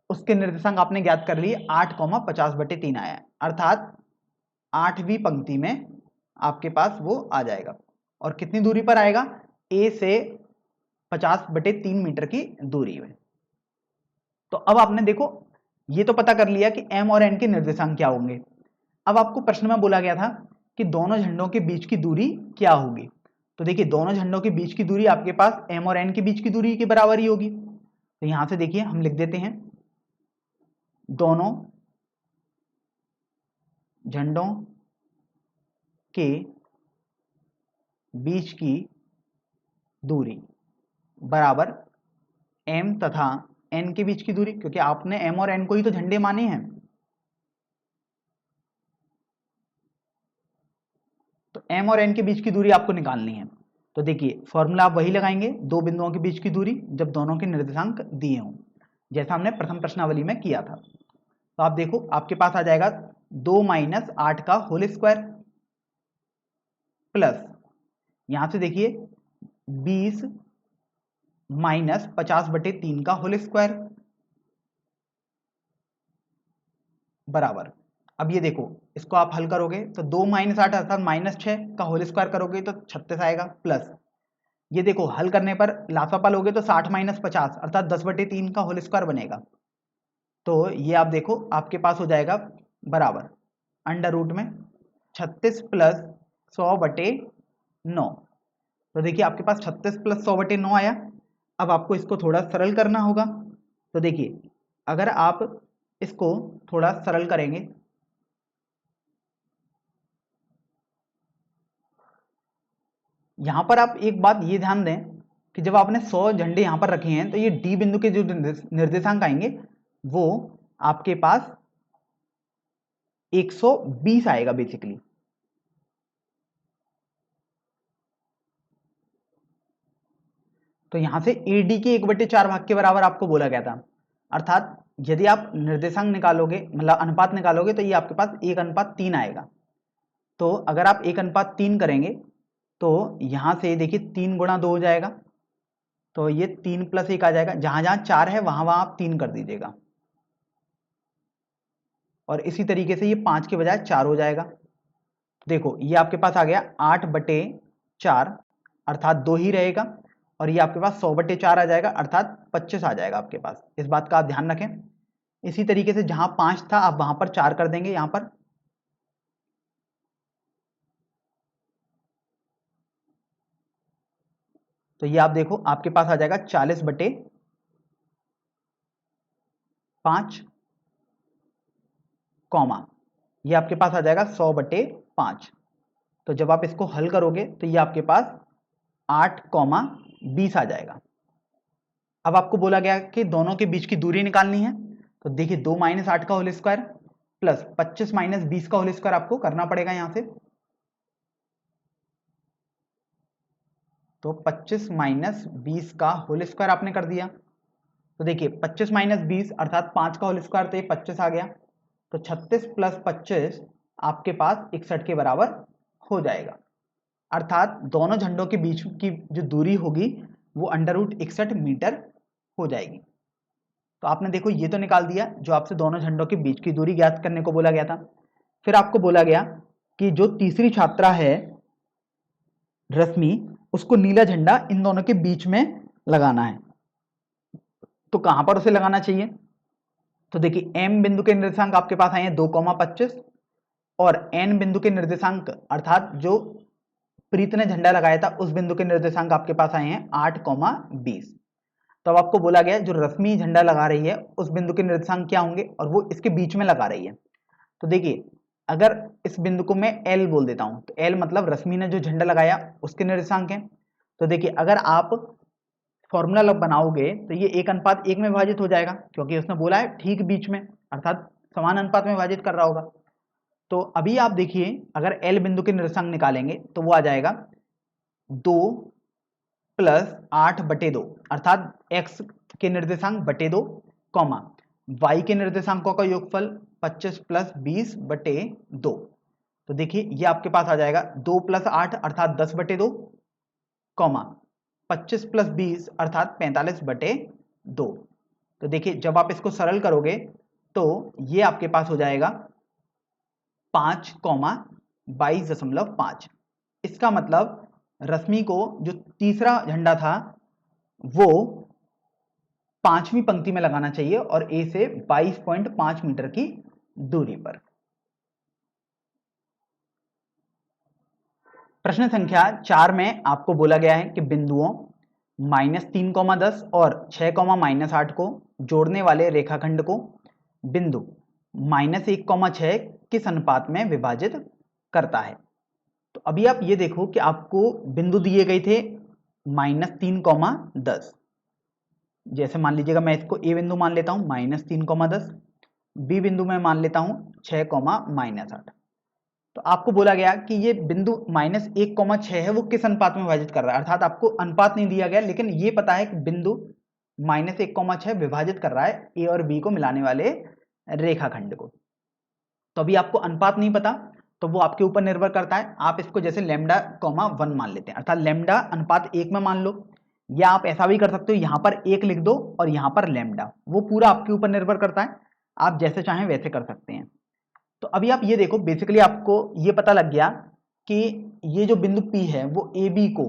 A: उसके निर्देशांक आपने ज्ञात कर लिए, 8,50 बटे 3 आया, अर्थात 8वीं पंक्ति में आपके पास वो आ जाएगा। और कितनी दूरी पर आएगा? A से 50 बटे 3 मीटर की दूरी में। तो अब आपने देखो ये तो पता कर लिया कि m और n के निर्देशांक क्या होंगे। अब आपको प्रश्न में बोला गया था कि दोनों झंडों के बीच की दूरी क्या होगी। तो देखिए दोनों झंडों के बीच की दूरी आपके पास m और n के बीच की दूरी के बराबर ही होगी। तो यहां से देखिए हम लिख देते हैं दोनों झंडों के बीच की दूरी बराबर m तथा n के बीच की दूरी, क्योंकि आपने m और n को ही तो झंडे माने हैं। तो m और n के बीच की दूरी आपको निकालनी है। तो देखिए फॉर्मूला आप वही लगाएंगे, दो बिंदुओं के बीच की दूरी जब दोनों के निर्देशांक दिए हों, जैसा हमने प्रथम प्रश्नावली में किया था। तो आप देखो आपके पास आ जाएगा 2 माइनस 8 का होल स्क्वायर, प्लस यहां से देखिए 20 माइनस 50 बटे 3 का होल स्क्वायर बराबर। अब ये देखो इसको आप हल करोगे तो 2 माइनस 8 अर्थात माइनस 6 का होल स्क्वायर करोगे तो 36 आएगा, प्लस ये देखो हल करने पर लासापा लोगे तो 60 माइनस 50 अर्थात 10 बटे 3 का होल स्क्वायर बनेगा। तो ये आप देखो आपके पास हो जाएगा बराबर अंडर रूट में 36 प्लस 100 बटे 9। तो देखिए आपके पास 36 प्लस 100 बटे 9 आया। अब आपको इसको थोड़ा सरल करना होगा। तो देखिए अगर आप इसको थोड़ा सरल करेंगे यहां पर आप एक बात ये ध्यान दें कि जब आपने 100 झंडे यहां पर रखे हैं तो ये डी बिंदु के जो निर्देशांक आएंगे वो आपके पास 120 आएगा बेसिकली। तो यहां से AD के 1/4 भाग के बराबर आपको बोला गया था। अर्थात यदि आप निर्देशांक निकालोगे, मतलब अनुपात निकालोगे, तो ये आपके पास 1:3 आएगा। तो अगर आप 1:3 करेंगे तो यहां से देखिए 3 × 2 हो जाएगा, तो ये 3 + 1 आ जाएगा। जहां जहां 4 है वहां वहां आप 3 कर दीजिएगा, और इसी तरीके से ये 5 के बजाय 4 हो जाएगा। देखो ये आपके पास आ गया 8/4, अर्थात 2 ही रहेगा, और ये आपके पास 100/4 आ जाएगा, अर्थात 25 आ जाएगा आपके पास। इस बात का आप ध्यान रखें। इसी तरीके से जहां 5 था आप वहां पर 4 कर देंगे यहां पर, तो ये आप देखो आपके पास आ जाएगा 40/5, कॉमा ये आपके पास आ जाएगा 100/5। तो जब आप इसको हल करोगे तो ये आपके पास 8,20 आ जाएगा। अब आपको बोला गया कि दोनों के बीच की दूरी निकालनी है, तो देखिए 2 - 8 का होल स्क्वायर प्लस 25 - 20 का होल स्क्वायर आपको करना पड़ेगा यहां से। तो 25 - 20 का होल स्क्वायर आपने कर दिया, तो देखिए 25 - 20 अर्थात 5 का होल स्क्वायर, तो ये 25 आ गया। तो 36 + 25 आपके पास 61 के बराबर हो जाएगा। अर्थात दोनों झंडों के बीच की जो दूरी होगी वो √61 मीटर हो जाएगी। तो आपने देखो ये तो निकाल दिया, जो आपसे दोनों झंडों के बीच की दूरी ज्ञात करने को बोला गया था। फिर आपको बोला गया कि जो तीसरी छात्रा है रश्मि, उसको नीला झंडा इन दोनों के बीच में लगाना है। तो कहां पर उसे लगाना चाहिए? तो देखिए M बिंदु के निर्देशांक आपके पास आए हैं 2,25, और N बिंदु के निर्देशांक अर्थात जो प्रीत ने झंडा लगाया था उस बिंदु के निर्देशांक आपके पास आए हैं 8,20। तो अब आपको बोला गया जो रश्मि झंडा लगा रही है उस बिंदु के निर्देशांक क्या होंगे, और वो इसके बीच में लगा रही है। तो देखिए अगर इस बिंदु को मैं L बोल देता हूं, तो L मतलब रश्मि ने जो झंडा लगाया उसके निर्देशांक हैं। तो देखिए अगर आप फॉर्मूला बनाओगे तो ये 1:1 में विभाजित हो जाएगा, क्योंकि उसने बोला है ठीक बीच में, अर्थात समान अनुपात में विभाजित कर रहा होगा। तो अभी आप देखिए अगर L बिंदु के निर्देशांक निकालेंगे तो वो आ जाएगा 2 + 8/2, अर्थात x के निर्देशांक बटे 2, कॉमा y के निर्देशांकों का योगफल 25 + 20/2। तो देखिए ये आपके पास आ जाएगा 2 + 8 अर्थात 10/2, कॉमा 25 + 20 अर्थात 45/2। तो देखिए जब आप इसको सरल करोगे तो ये आपके पास हो जाएगा 5,22.5। इसका मतलब रश्मि को जो तीसरा झंडा था वो 5वीं पंक्ति में लगाना चाहिए, और A से 22.5 मीटर की दूरी पर। प्रश्न संख्या 4 में आपको बोला गया है कि बिंदुओं -3,10 और 6,-8 को जोड़ने वाले रेखाखंड को बिंदु -1,6 किस अनुपात में विभाजित करता है। तो अभी आप ये देखो कि आपको बिंदु दिए गए थे -3,10, जैसे मान लीजिएगा मैं इसको ए बिंदु मान लेता हूं -3,10, बी बिंदु में मान लेता हूं 6,-8। तो आपको बोला गया कि ये बिंदु -1,6 है वो किस अनुपात में विभाजित कर रहा है, अर्थात आपको अनुपात नहीं दिया गया, लेकिन ये पता है कि बिंदु -1,6 विभाजित कर रहा है ए और बी को मिलाने वाले रेखाखंड को। तो अभी आपको अनुपात नहीं पता, तो वो आपके ऊपर निर्भर करता है। आप इसको जैसे λ,1 मान लेते हैं, अर्थात λ/1 में मान लो, या आप ऐसा भी कर सकते हो यहां पर 1 लिख दो और यहां पर λ, वो पूरा आपके ऊपर निर्भर करता है, आप जैसे चाहें वैसे कर सकते हैं। तो अभी आप ये देखो बेसिकली आपको ये पता लग गया कि ये जो बिंदु P है वो AB को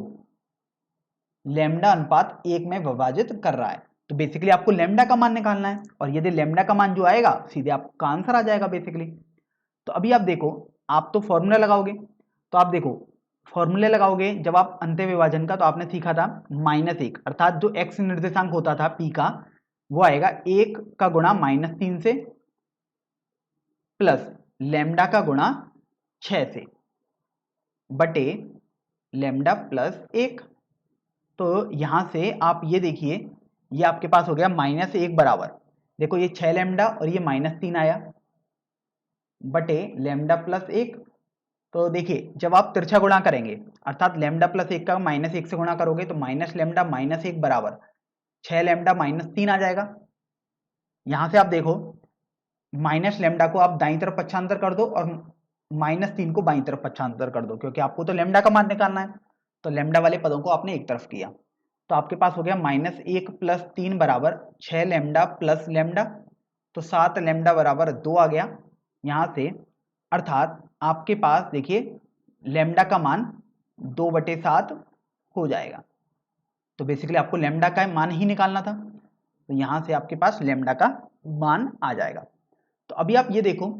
A: λ/1 में विभाजित कर रहा है। तो बेसिकली आपको λ का मान निकालना है, और यदि λ का मान जो आएगा सीधे आपका आंसर आ जाएगा बेसिकली। तो अभी आप देखो, आप तो फॉर्मूला लगाओगे, तो आप देखो फॉर्मूले लगाओगे जब आप अंत्य विभाजन का, तो आपने सीखा था -1, अर्थात जो x निर्देशांक होता था P का वो आएगा 1 का गुणा -3 से प्लस λ का गुणा 6 से बटे लेमडा प्लस 1। तो यहाँ से आप ये देखिए, ये आपके पास हो गया -1 बराबर, देखो ये 6 लेमडा और ये -3 आया बटे लेमडा प्लस 1। तो देखिए जब आप तिरछा गुणा करेंगे अर्थात लेमडा प्लस 1 का -1 से गुणा करोगे तो माइनस लेमडा -1 बराबर 6 लेमडा -3 आ जाएगा। यहां से आप देखो माइनस लेमडा को आप दाईं तरफ पक्षांतर कर दो और -3 को बाईं तरफ पक्षांतर कर दो, क्योंकि आपको तो लेमडा का मान निकालना है। तो लेमडा वाले पदों को आपने एक तरफ किया तो आपके पास हो गया -1 प्लस 3 बराबर 6 लेमडा प्लस लेमडा, तो 7 लेमडा बराबर 2 आ गया यहां से। अर्थात आपके पास देखिए लेमडा का मान 2/7 हो जाएगा। तो बेसिकली आपको लेमडा का मान ही निकालना था, तो यहां से आपके पास लेमडा का मान आ जाएगा। तो अभी आप ये देखो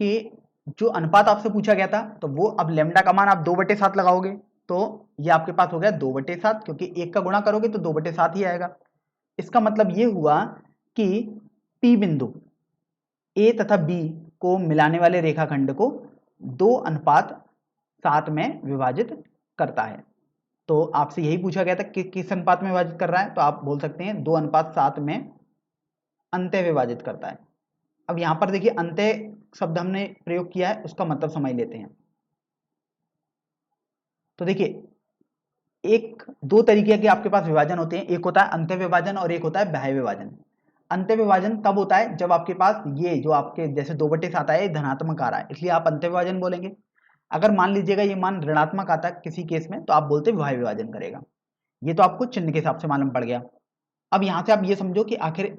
A: कि जो अनुपात आपसे पूछा गया था तो वो अब लेमडा का मान आप 2/7 लगाओगे तो ये आपके पास हो गया 2/7, क्योंकि 1 का गुणा करोगे तो 2/7 ही आएगा। इसका मतलब ये हुआ कि P बिंदु A तथा B को मिलाने वाले रेखाखंड को 2:7 में विभाजित करता है। तो आपसे यही पूछा गया था कि किस अनुपात में विभाजित कर रहा है, तो आप बोल सकते हैं 2:7 में अंत्य विभाजित करता है। अब यहां पर देखिए अंत्य शब्द हमने प्रयोग किया है, उसका मतलब समझ लेते हैं। तो देखिए दो तरीके के आपके पास विभाजन होते हैं, एक होता है अंत्य विभाजन और एक होता है बाह्य विभाजन। अंत्य विभाजन तब होता है जब आपके पास ये जो आपके जैसे 2/7 आया धनात्मक आ रहा है, इसलिए आप अंत्य विभाजन बोलेंगे। अगर मान लीजिएगा ये मान ऋणात्मक आता है किसी केस में तो आप बोलते बाह्य विभाजन करेगा। ये तो आपको चिन्ह के हिसाब से मालूम पड़ गया। अब यहां से आप ये समझो कि आखिर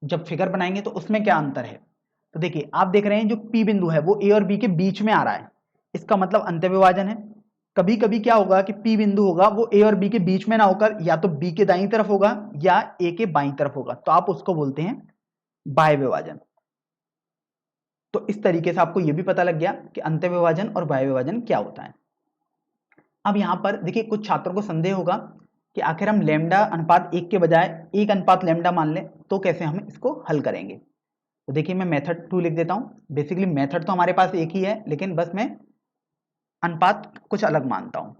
A: जब फिगर बनाएंगे तो उसमें क्या अंतर है। तो देखिए आप देख रहे हैं जो P बिंदु है वो A और B के बीच में आ रहा है, इसका मतलब अंत्य विभाजन है। कभी कभी क्या होगा कि P बिंदु होगा वो A और B के बीच में ना होकर या तो B के दाईं तरफ होगा या A के बाईं तरफ होगा, तो आप उसको बोलते हैं बाह्य विभाजन। तो इस तरीके से आपको यह भी पता लग गया कि अंत्य विभाजन और बाह्य विभाजन क्या होता है। अब यहां पर देखिए कुछ छात्रों को संदेह होगा कि आखिर हम लेमडा अनुपात 1 के बजाय 1 अनुपात लेमडा मान लें तो कैसे हम इसको हल करेंगे। तो देखिए मैं मेथड 2 लिख देता हूं। बेसिकली मेथड तो हमारे पास एक ही है, लेकिन बस मैं अनुपात कुछ अलग मानता हूं।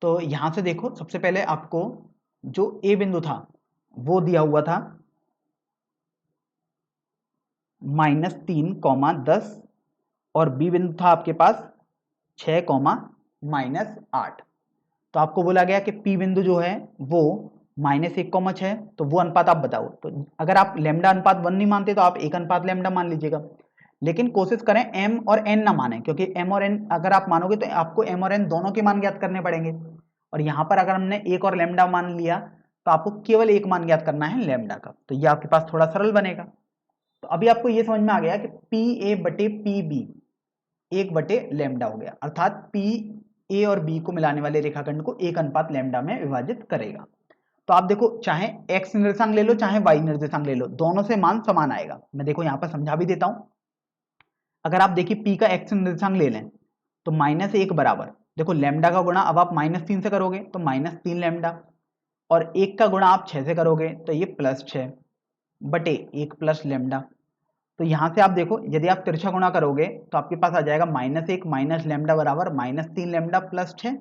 A: तो यहां से देखो सबसे पहले आपको जो ए बिंदु था वो दिया हुआ था -3,10 और बी बिंदु था आपके पास 6,-8। तो आपको बोला गया कि पी बिंदु जो है वो -1,6, तो वो अनुपात आप बताओ। तो अगर आप लेमडा अनुपात 1 नहीं मानते तो आप 1 अनुपात लेमडा मान लीजिएगा, लेकिन कोशिश करें m और n ना माने, क्योंकि m और n अगर आप मानोगे तो आपको m और n दोनों के मान ज्ञात करने पड़ेंगे। और यहाँ पर अगर हमने 1 और लेमडा मान लिया तो आपको केवल एक मान ज्ञात करना है लेमडा का, तो ये आपके पास थोड़ा सरल बनेगा। तो अभी आपको ये समझ में आ गया कि पी ए बटे पी बी 1/लेमडा हो गया, अर्थात पी ए और बी को मिलाने वाले रेखाखंड को 1 अनुपात लेमडा में विभाजित करेगा। तो आप देखो चाहे x निर्देशांक ले लो चाहे y निर्देशांक ले लो, दोनों से मान समान आएगा। मैं देखो यहाँ पर समझा भी देता हूं। अगर आप देखिए p का x निर्देशांक ले लें तो -1 बराबर देखो लेमडा का गुणा अब आप -3 से करोगे तो -3 लेमडा, और 1 का गुणा आप 6 से करोगे तो ये +6 बटे 1 प्लस लेमडा। तो यहां से आप देखो यदि आप तिरछा गुणा करोगे तो आपके पास आ जाएगा -1 माइनस लेमडा बराबर -3 लेमडा प्लस 6।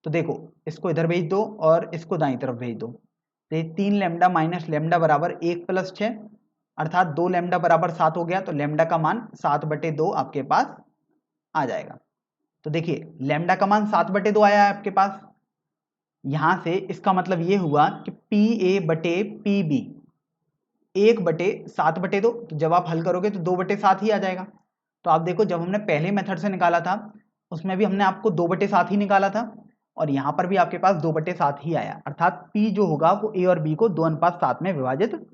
A: तो देखो इसको इधर भेज दो और इसको दाईं तरफ भेज दो, तो ये 3 लेमडा माइनस लेमडा बराबर 1 प्लस 6, अर्थात 2 लेमडा बराबर 7 हो गया। तो लेमडा का मान 7/2 आपके पास आ जाएगा। तो देखिए लेमडा का मान 7/2 आया है आपके पास। यहां से इसका मतलब ये हुआ कि पी ए बटे पी बी 1/7/2, तो जब आप हल करोगे तो 2/7 ही आ जाएगा। तो आप देखो जब हमने पहले मेथड से निकाला था उसमें भी हमने आपको 2/7 ही निकाला था, और यहाँ पर भी आपके पास 2/7 ही आया, अर्थात P जो होगा वो A और B को 2:7 में विभाजित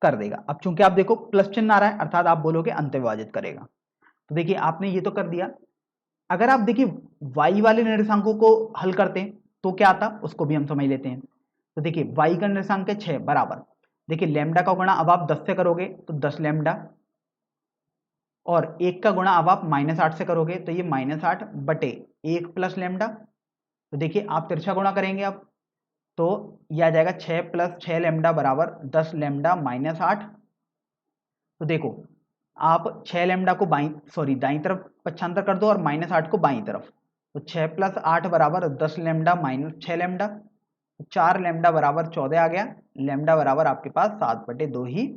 A: कर देगा। अब चूंकि आप देखो प्लस चिन्ह आ रहा है अर्थात आप बोलोगे अंत्य विभाजित करेगा। तो देखिए आपने ये तो कर दिया। अगर आप देखिए y वाले निर्देशांकों को हल करते हैं तो क्या आता उसको भी हम समझ लेते हैं। तो देखिए y का निर्देशांक है 6 बराबर, देखिए लेमडा का गुणा अब आप 10 से करोगे तो 10 लेमडा, और 1 का गुणा अब आप -8 से करोगे तो ये -8 बटे 1 प्लस लेमडा। तो देखिए आप तिरछा गुणा करेंगे अब तो यह आ जाएगा 6 + 6 लेमडा बराबर 10 लेमडा -8। तो देखो आप 6 लेमडा को दाईं तरफ पक्षांतर कर दो और -8 को बाईं तरफ, तो 6 + 8 बराबर 10 लैम्डा माइनस 6 लैम्डा, 4 लैम्डा बराबर 14 आ गया, लैम्डा बराबर आपके पास 7/2 ही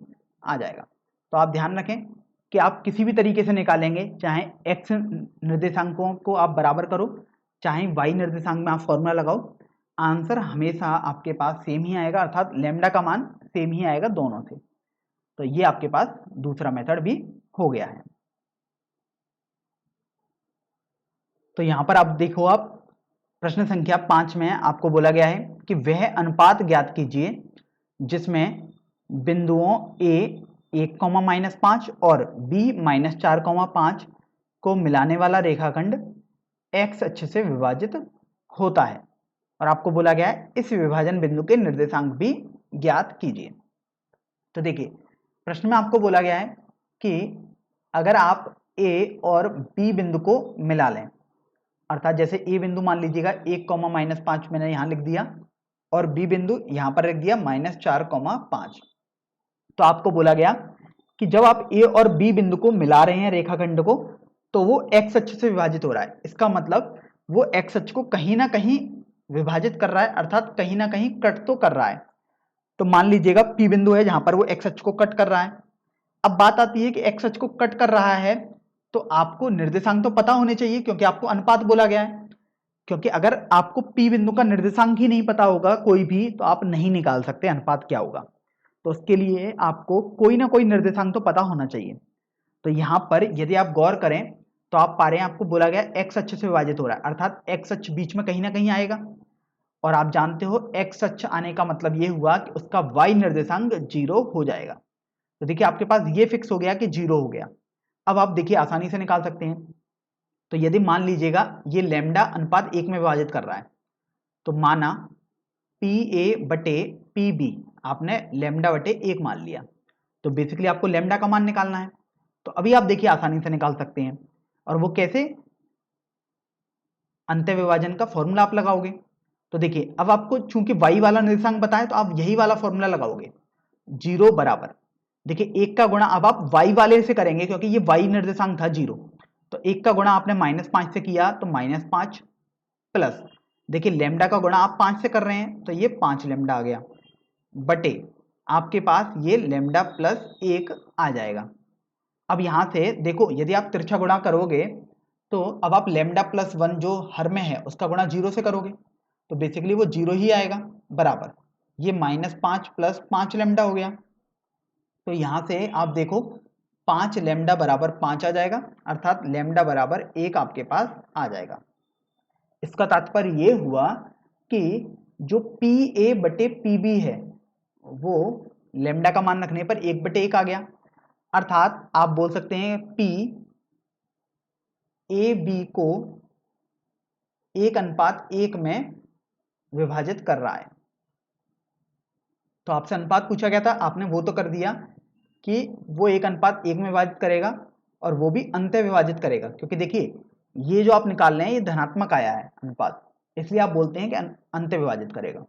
A: आ जाएगा। तो आप ध्यान रखें कि आप किसी भी तरीके से निकालेंगे, चाहे x निर्देशांकों को आप बराबर करो, चाहे y निर्देशांक में आप फॉर्मूला लगाओ, आंसर हमेशा आपके पास सेम ही आएगा, अर्थात लैम्डा का मान सेम ही आएगा दोनों से। तो ये आपके पास दूसरा मेथड भी हो गया है। तो यहां पर आप देखो, आप प्रश्न संख्या 5 में आपको बोला गया है कि वह अनुपात ज्ञात कीजिए जिसमें बिंदुओं a 1,-5 और b -4,5 को मिलाने वाला रेखाखंड x अक्ष से विभाजित होता है, और आपको बोला गया है इस विभाजन बिंदु के निर्देशांक भी ज्ञात कीजिए। तो देखिए, प्रश्न में आपको बोला गया है कि अगर आप a और b बिंदु को मिला लें, अर्थात जैसे a बिंदु मान लीजिएगा 1,-5 मैंने यहां लिख दिया, और b बिंदु यहां पर लिख दिया -4,5। तो आपको बोला गया कि जब आप a और b बिंदु को मिला रहे हैं रेखाखंड को, तो वो x अक्ष से विभाजित हो रहा है। इसका मतलब वो x अक्ष को कहीं ना कहीं विभाजित कर रहा है, अर्थात कहीं ना कहीं कट तो कर रहा है। तो मान लीजिएगा p बिंदु है जहां पर वो x अक्ष को कट कर रहा है। अब बात आती है कि x अक्ष को कट कर रहा है, तो आपको निर्देशांक तो पता होने चाहिए, क्योंकि आपको अनुपात बोला गया है। क्योंकि अगर आपको p बिंदु का निर्देशांक ही नहीं पता होगा कोई भी, तो आप नहीं निकाल सकते अनुपात क्या होगा। तो उसके लिए आपको कोई ना कोई निर्देशांक तो पता होना चाहिए। तो यहां पर यदि आप गौर करें तो आप पा रहे हैं, आपको बोला गया x अक्ष से विभाजित हो रहा है, अर्थात x अक्ष बीच में कहीं ना कहीं आएगा, और आप जानते हो x अक्ष आने का मतलब ये हुआ कि उसका y निर्देशांक 0 हो जाएगा। तो देखिए आपके पास ये फिक्स हो गया कि 0 हो गया। अब आप देखिए आसानी से निकाल सकते हैं। तो यदि मान लीजिएगा ये लैम्डा अनुपात 1 में विभाजित कर रहा है, तो माना PA/PB आपने λ/1 मान लिया, तो बेसिकली आपको लैम्डा का मान निकालना है। तो अभी आप देखिए आसानी से निकाल सकते हैं, और वो कैसे, अंत्य विभाजन का फॉर्मूला आप लगाओगे। तो देखिए अब आपको चूंकि y वाला निर्देशांक बताए, तो आप यही वाला फॉर्मूला लगाओगे, 0 बराबर, देखिए 1 का गुणा अब आप y वाले से करेंगे, क्योंकि ये y निर्देशांक था 0, तो 1 का गुणा आपने -5 से किया तो -5 प्लस, देखिए लैम्डा का गुणा आप 5 से कर रहे हैं, तो ये 5 लैम्डा आ गया, बटे आपके पास ये लैम्डा प्लस 1 आ जाएगा। अब यहां से देखो, यदि आप तिरछा गुणा करोगे, तो अब आप लैम्डा प्लस 1 जो हर में है उसका गुणा 0 से करोगे, तो बेसिकली वो 0 ही आएगा, बराबर ये -5 प्लस 5 लैम्डा हो गया। तो यहां से आप देखो 5 लैम्डा बराबर 5 आ जाएगा, अर्थात लैम्डा बराबर 1 आपके पास आ जाएगा। इसका तात्पर्य ये हुआ कि जो PA/PB है वो लैम्डा का मान रखने पर 1/1 आ गया, अर्थात आप बोल सकते हैं PAB को 1:1 में विभाजित कर रहा है। तो आपसे अनुपात पूछा गया था, आपने वो तो कर दिया कि वो 1:1 में विभाजित करेगा, और वो भी अंत्य विभाजित करेगा, क्योंकि देखिए ये जो आप निकाल रहे हैं ये धनात्मक आया है अनुपात, इसलिए आप बोलते हैं कि अंत्य विभाजित करेगा।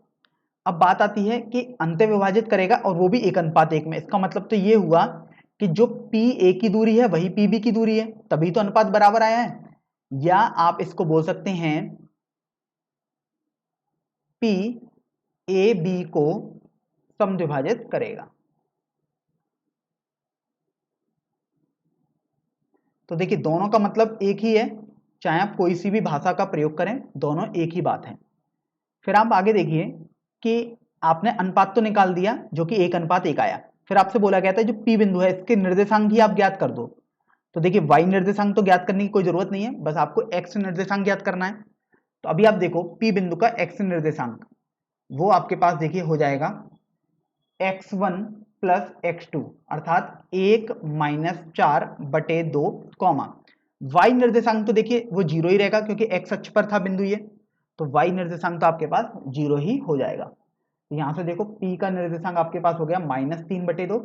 A: अब बात आती है कि अंत्य विभाजित करेगा और वो भी 1:1 में, इसका मतलब तो ये हुआ कि जो PA की दूरी है वही PB की दूरी है, तभी तो अनुपात बराबर आया है। या आप इसको बोल सकते हैं PAB को समद्विभाजित करेगा। तो देखिए दोनों का मतलब एक ही है, चाहे आप कोई सी भी भाषा का प्रयोग करें, दोनों एक ही बात है। फिर आप आगे देखिए कि आपने अनुपात तो निकाल दिया जो कि 1:1 आया, फिर आपसे बोला गया था जो P बिंदु है इसके निर्देशांक ही आप ज्ञात कर दो। तो देखिए y निर्देशांक तो ज्ञात करने की कोई जरूरत नहीं है, बस आपको x निर्देशांक ज्ञात करना है। तो अभी आप देखो P बिंदु का x निर्देशांक वो आपके पास देखिए हो जाएगा x1 प्लस x2, अर्थात 1 - 4/2, y निर्देशांक तो देखिए वो 0 ही रहेगा, क्योंकि x अक्ष पर था बिंदु ये, तो y निर्देशांक तो आपके पास 0 ही हो जाएगा। तो यहां से देखो P का निर्देशांक आपके पास हो गया -3/2,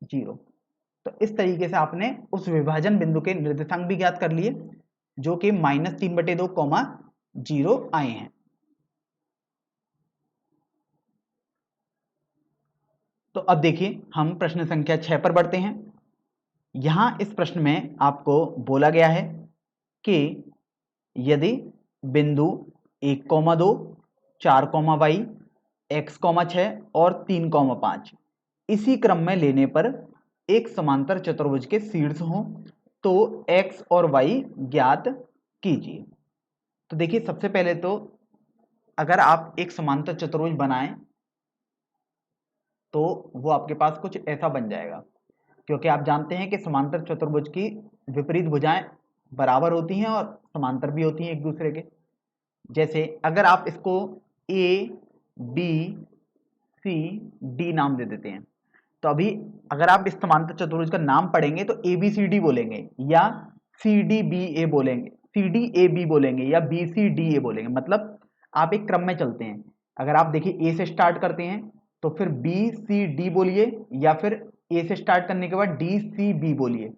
A: 0। तो इस तरीके से आपने उस विभाजन बिंदु के निर्देशांक भी ज्ञात कर लिए, जो कि -3/2, 0 आए हैं। तो अब देखिए हम प्रश्न संख्या 6 पर बढ़ते हैं। यहां इस प्रश्न में आपको बोला गया है कि यदि बिंदु 1,2, 4,y, x,6 और 3,5 इसी क्रम में लेने पर एक समांतर चतुर्भुज के शीर्ष हों तो x और y ज्ञात कीजिए। तो देखिए, सबसे पहले तो अगर आप एक समांतर चतुर्भुज बनाएं तो वो आपके पास कुछ ऐसा बन जाएगा, क्योंकि आप जानते हैं कि समांतर चतुर्भुज की विपरीत भुजाएं बराबर होती हैं और समांतर भी होती हैं एक दूसरे के। जैसे अगर आप इसको ए बी सी डी नाम दे देते हैं, तो अभी अगर आप इस समांतर चतुर्भुज का नाम पढ़ेंगे तो ए बी सी डी बोलेंगे या सी डी बी ए बोलेंगे, सी डी ए बी बोलेंगे या बी सी डी ए बोलेंगे। मतलब आप एक क्रम में चलते हैं। अगर आप देखिए ए से स्टार्ट करते हैं तो फिर बी सी डी बोलिए, या फिर ए से स्टार्ट करने के बाद डी सी बी बोलिए।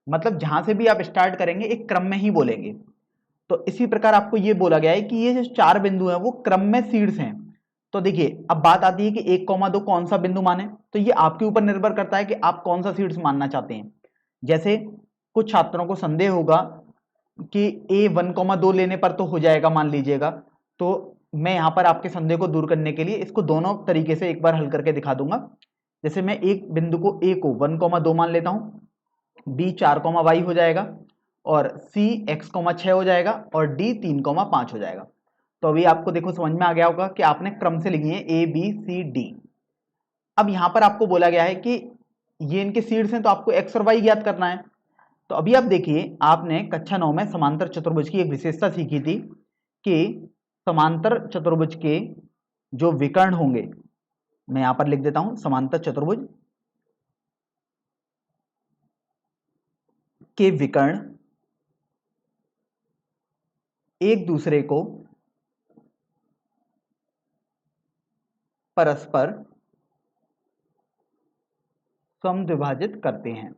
A: मतलब जहां से भी आप स्टार्ट करेंगे एक क्रम में ही बोलेंगे। तो इसी प्रकार आपको ये बोला गया है कि ये जो 4 बिंदु हैं वो क्रम में शीर्ष हैं। तो देखिए, अब बात आती है कि 1,2 कौन सा बिंदु माने। तो ये आपके ऊपर निर्भर करता है कि आप कौन सा शीर्ष मानना चाहते हैं। जैसे कुछ छात्रों को संदेह होगा कि ए 1,2 लेने पर तो हो जाएगा मान लीजिएगा, तो मैं यहां पर आपके संदेह को दूर करने के लिए इसको दोनों तरीके से एक बार हल करके दिखा दूंगा। जैसे मैं एक बिंदु को ए को 1,2 मान लेता हूं, बी 4,y हो जाएगा और सी x,6 हो जाएगा और डी 3,5 हो जाएगा। तो अभी आपको देखो समझ में आ गया होगा कि आपने क्रम से लिखी है ए बी सी डी। अब यहां पर आपको बोला गया है कि ये इनके शीर्ष हैं तो आपको x और y ज्ञात करना है। तो अभी आप देखिए, आपने कक्षा 9 में समांतर चतुर्भुज की एक विशेषता सीखी थी कि समांतर चतुर्भुज के जो विकर्ण होंगे, मैं यहां पर लिख देता हूं, समांतर चतुर्भुज के विकर्ण एक दूसरे को परस्पर समद्विभाजित करते हैं।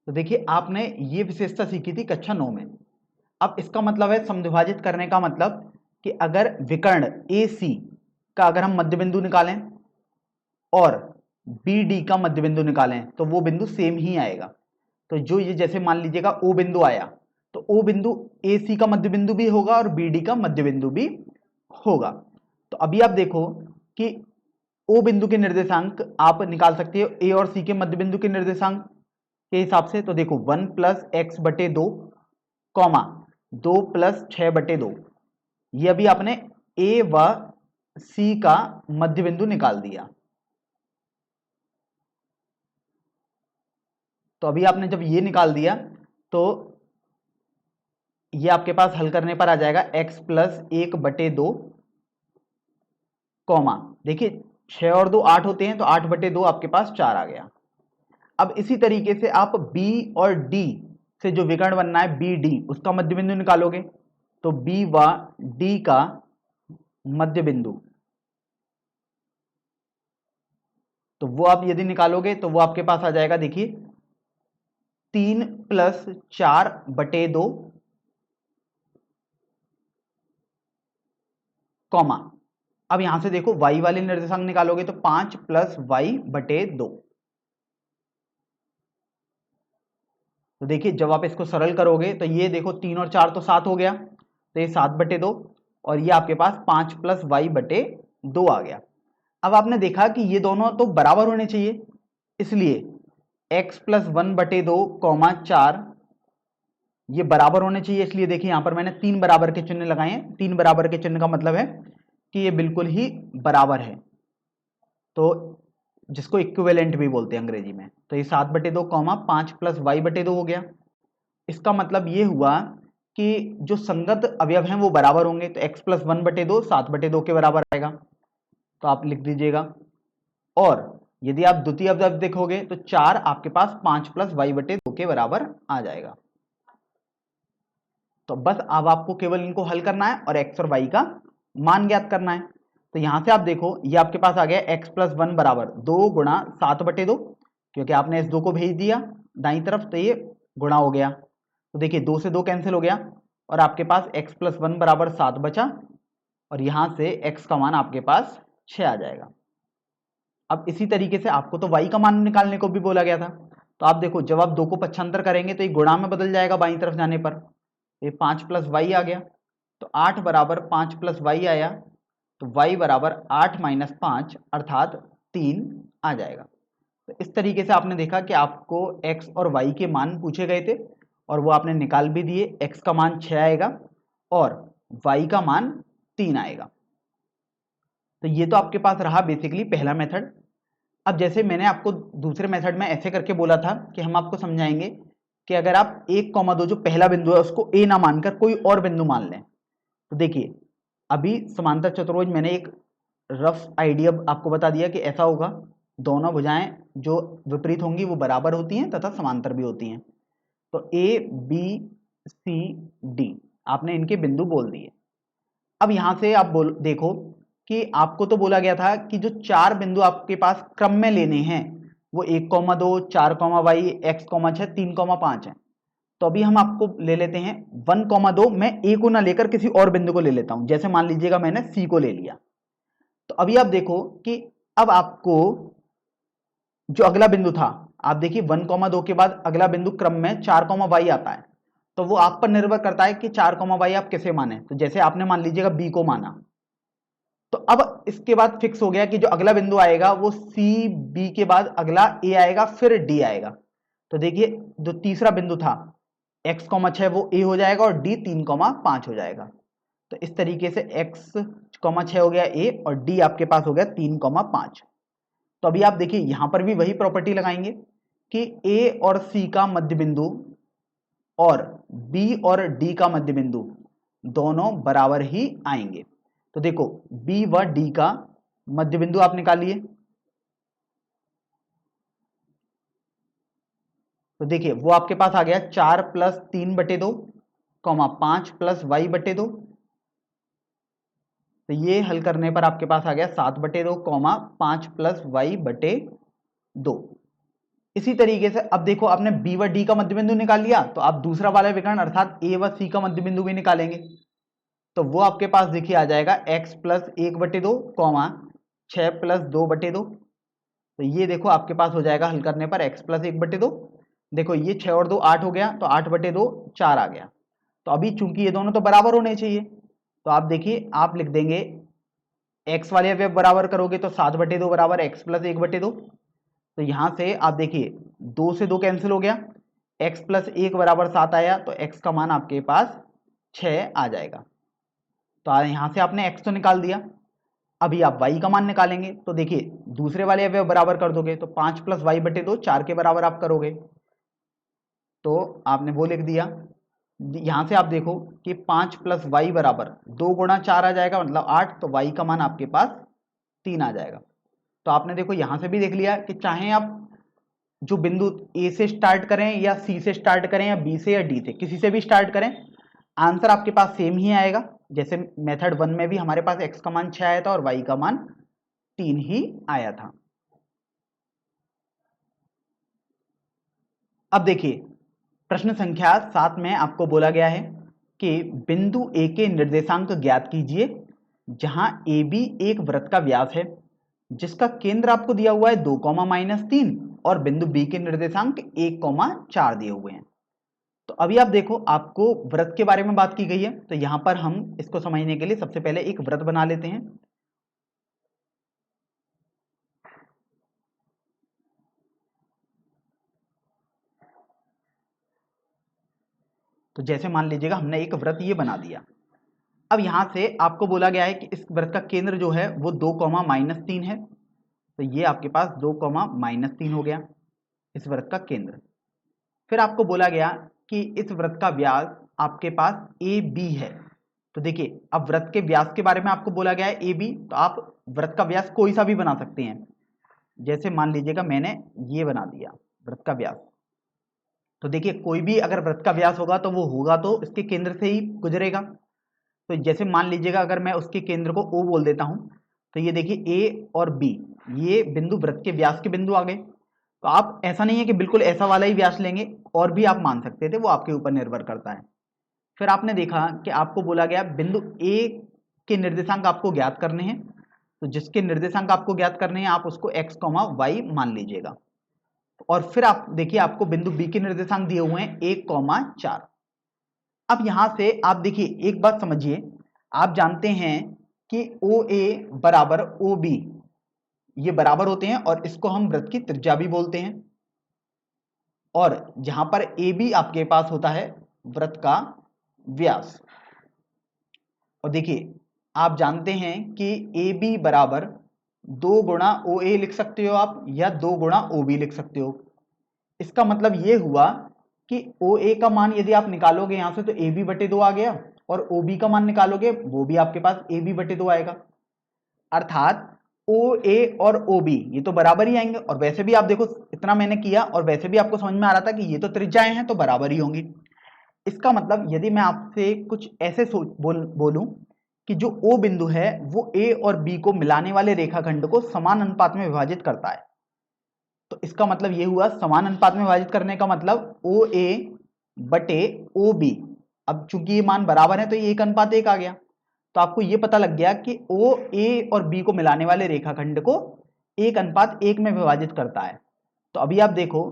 A: तो देखिए, आपने ये विशेषता सीखी थी कक्षा 9 में। अब इसका मतलब है समद्विभाजित करने का मतलब कि अगर विकर्ण ए सी का अगर हम मध्य बिंदु निकालें और बी डी का मध्य बिंदु निकालें तो वो बिंदु सेम ही आएगा। तो जो ये जैसे मान लीजिएगा ओ बिंदु आया, तो ओ बिंदु ए सी का मध्य बिंदु भी होगा और बी डी का मध्य बिंदु भी होगा। तो अभी आप देखो कि ओ बिंदु के निर्देशांक आप निकाल सकते हो ए और सी के मध्य बिंदु के निर्देशांक के हिसाब से। तो देखो 1 + x/2 कॉमा 2 + 6/2, ये अभी आपने ए व सी का मध्य बिंदु निकाल दिया। तो अभी आपने जब ये निकाल दिया तो ये आपके पास हल करने पर आ जाएगा x + 1/2 कॉमा, देखिए 6 और 2 8 होते हैं तो 8/2 आपके पास 4 आ गया। अब इसी तरीके से आप b और d से जो विकर्ण बनना है बी डी, उसका मध्य बिंदु निकालोगे। तो b व d का मध्य बिंदु, तो वो आप यदि निकालोगे तो वो आपके पास आ जाएगा, देखिए 3 + 4/2 कॉमा, अब यहां से देखो y वाले निर्देशांक निकालोगे तो 5 + y/2। तो देखिए, जब आप इसको सरल करोगे तो ये देखो 3 और 4 तो 7 हो गया, तो ये 7/2 और ये आपके पास 5 + y/2 आ गया। अब आपने देखा कि ये दोनों तो बराबर होने चाहिए, इसलिए x + 1/2 कॉमा 4 ये बराबर होने चाहिए। इसलिए देखिए यहां पर मैंने 3 बराबर के चिन्ह लगाए हैं। 3 बराबर के चिन्ह का मतलब है कि ये बिल्कुल ही बराबर है, तो जिसको इक्विवेलेंट भी बोलते हैं अंग्रेजी में। तो ये 7/2 कॉमा 5 + y/2 हो गया। इसका मतलब ये हुआ कि जो संगत अवयव हैं वो बराबर होंगे, तो x + 1/2 7/2 के बराबर आएगा, तो आप लिख दीजिएगा। और यदि आप द्वितीय अवयव देखोगे तो 4 आपके पास 5 + y/2 के बराबर आ जाएगा। तो बस अब आपको केवल इनको हल करना है और x और y का मान ज्ञात करना है। तो यहां से आप देखो ये आपके पास आ गया x + 1 बराबर 2 × 7/2, क्योंकि आपने इस 2 को भेज दिया दाईं तरफ तो ये गुणा हो गया। तो देखिए 2 से 2 कैंसिल हो गया और आपके पास x + 1 बराबर 7 बचा और यहां से x का मान आपके पास 6 आ जाएगा। अब इसी तरीके से आपको तो y का मान निकालने को भी बोला गया था, तो आप देखो जब आप 2 को पक्षांतर करेंगे तो ये गुणा में बदल जाएगा बाईं तरफ जाने पर, ये 5 प्लस वाई आ गया, तो 8 बराबर 5 प्लस वाई आया, तो y बराबर 8 माइनस 5 अर्थात 3 आ जाएगा। तो इस तरीके से आपने देखा कि आपको x और y के मान पूछे गए थे और वो आपने निकाल भी दिए। x का मान 6 आएगा और y का मान 3 आएगा। तो ये तो आपके पास रहा बेसिकली पहला मेथड। अब जैसे मैंने आपको दूसरे मेथड में ऐसे करके बोला था कि हम आपको समझाएंगे कि अगर आप 1,2 जो पहला बिंदु है उसको a ना मानकर कोई और बिंदु मान लें, तो देखिए अभी समांतर चतुर्भुज मैंने एक रफ आइडिया आपको बता दिया कि ऐसा होगा, दोनों भुजाएं जो विपरीत होंगी वो बराबर होती हैं तथा समांतर भी होती हैं। तो ए बी सी डी आपने इनके बिंदु बोल दिए। अब यहां से आप देखो कि आपको तो बोला गया था कि जो 4 बिंदु आपके पास क्रम में लेने हैं वो 1,2 4,y x 6 3,5 है। तो अभी हम आपको ले लेते हैं 1,2, मैं a को ना लेकर किसी और बिंदु को ले लेता हूं, जैसे मान लीजिएगा मैंने c को ले लिया। तो अभी आप देखो कि अब आपको जो अगला बिंदु था, आप देखिए 1,2 के बाद अगला बिंदु क्रम में 4,y आता है, तो वो आप पर निर्भर करता है कि 4,y आप किसे माने। तो जैसे आपने मान लीजिएगा b को माना, तो अब इसके बाद फिक्स हो गया कि जो अगला बिंदु आएगा वो c b के बाद अगला a आएगा फिर d आएगा। तो देखिए जो तीसरा बिंदु था x 6 वो a हो जाएगा और d 3,5 हो जाएगा। तो इस तरीके से x 6 हो गया a और d आपके पास हो गया 3,5। तो अभी आप देखिए यहां पर भी वही प्रॉपर्टी लगाएंगे कि a और c का मध्य बिंदु और b और d का मध्य बिंदु दोनों बराबर ही आएंगे। तो देखो b व d का मध्य बिंदु आप निकालिए। तो देखिए वो आपके पास आ गया 4 प्लस 3/2 5 प्लस y बटे 2। तो ये हल करने पर आपके पास आ गया 7/2 5 प्लस y बटे 2। इसी तरीके से अब देखो आपने b व d का मध्य बिंदु निकाल लिया, तो आप दूसरा वाला विकर्ण अर्थात a व c का मध्य बिंदु भी निकालेंगे। तो वो आपके पास देखिए आ जाएगा x प्लस 1/2 6 प्लस 2/2। तो ये देखो आपके पास हो जाएगा हल करने पर x प्लस 1/2। देखो ये 6 और 2 8 हो गया, तो 8/2 4 आ गया। तो अभी चूंकि ये दोनों तो बराबर होने चाहिए, तो आप देखिए आप लिख देंगे x वाले अवयव बराबर करोगे तो 7/2 बराबर x प्लस 1/2। तो यहां से आप देखिए 2 से 2 कैंसिल हो गया, x प्लस 1 बराबर 7 आया, तो x का मान आपके पास 6 आ जाएगा। तो यहां से आपने x तो निकाल दिया। अभी आप y का मान निकालेंगे, तो देखिए दूसरे वाले अवयव बराबर कर दोगे तो 5 प्लस y बटे 2 4 के बराबर आप करोगे, तो आपने वो लिख दिया। यहां से आप देखो कि 5 प्लस वाई बराबर 2 गुणा 4 आ जाएगा मतलब 8, तो y का मान आपके पास 3 आ जाएगा। तो आपने देखो यहां से भी देख लिया कि चाहे आप जो बिंदु a से स्टार्ट करें या c से स्टार्ट करें या b से या d से, किसी से भी स्टार्ट करें, आंसर आपके पास सेम ही आएगा। जैसे मेथड 1 में भी हमारे पास x का मान 6 आया था और y का मान 3 ही आया था। अब देखिए प्रश्न संख्या 7 में आपको बोला गया है कि बिंदु A के निर्देशांक ज्ञात कीजिए जहां AB एक वृत्त का व्यास है जिसका केंद्र आपको दिया हुआ है 2, -3 और बिंदु B के निर्देशांक 1, 4 दिए हुए हैं। तो अभी आप देखो आपको वृत्त के बारे में बात की गई है, तो यहां पर हम इसको समझने के लिए सबसे पहले एक वृत्त बना लेते हैं। तो जैसे मान लीजिएगा हमने एक वृत्त ये बना दिया। अब यहां से आपको बोला गया है कि इस वृत्त का केंद्र जो है वो 2, -3 है। तो ये आपके पास 2, -3 हो गया इस वृत्त का केंद्र। फिर आपको बोला गया कि इस वृत्त का व्यास आपके पास ए बी है। तो देखिए अब वृत्त के व्यास के बारे में आपको बोला गया है ए बी, तो आप वृत्त का व्यास कोई सा भी बना सकते हैं। जैसे मान लीजिएगा मैंने ये बना दिया वृत्त का व्यास। तो देखिए कोई भी अगर वृत्त का व्यास होगा तो वो होगा तो इसके केंद्र से ही गुजरेगा। तो जैसे मान लीजिएगा अगर मैं उसके केंद्र को O बोल देता हूं, तो ये देखिए A और B ये बिंदु वृत्त के व्यास के बिंदु आ गए। तो आप ऐसा नहीं है कि बिल्कुल ऐसा वाला ही व्यास लेंगे, और भी आप मान सकते थे, वो आपके ऊपर निर्भर करता है। फिर आपने देखा कि आपको बोला गया बिंदु A के निर्देशांक आपको ज्ञात करने हैं। तो जिसके निर्देशांक आपको ज्ञात करने हैं आप उसको x, y मान लीजिएगा। और फिर आप देखिए आपको बिंदु बी के निर्देशांक दिए हुए हैं 1,4। अब यहां से आप देखिए एक बात समझिए, आप जानते हैं कि ओ ए बराबर ओ बी ये बराबर होते हैं और इसको हम वृत्त की त्रिज्या भी बोलते हैं। और जहां पर ए बी आपके पास होता है वृत्त का व्यास। और देखिए आप जानते हैं कि ए बी बराबर 2 गुणा ओ ए लिख सकते हो आप, या 2 गुणा ओ बी लिख सकते हो। इसका मतलब ये हुआ कि ओ ए का मान यदि आप निकालोगे यहां से तो ए बी बटे 2 आ गया, और ओ बी का मान निकालोगे वो भी आपके पास ए बी बटे 2 आएगा। अर्थात ओ ए और ओ बी ये तो बराबर ही आएंगे। और वैसे भी आप देखो इतना मैंने किया और वैसे भी आपको समझ में आ रहा था कि ये तो त्रिज्याएं हैं तो बराबर ही होंगी। इसका मतलब यदि मैं आपसे कुछ ऐसे बोलूं कि जो ओ बिंदु है वो ए और बी को मिलाने वाले रेखाखंड को समान अनुपात में विभाजित करता है, तो इसका मतलब ये हुआ समान अनुपात में विभाजित करने का मतलब ओ ए बटे ओ बी। अब चूंकि ये मान बराबर है तो ये 1:1 आ गया। तो आपको ये पता लग गया कि ओ ए और बी को मिलाने वाले रेखाखंड को 1:1 में विभाजित करता है। तो अभी आप देखो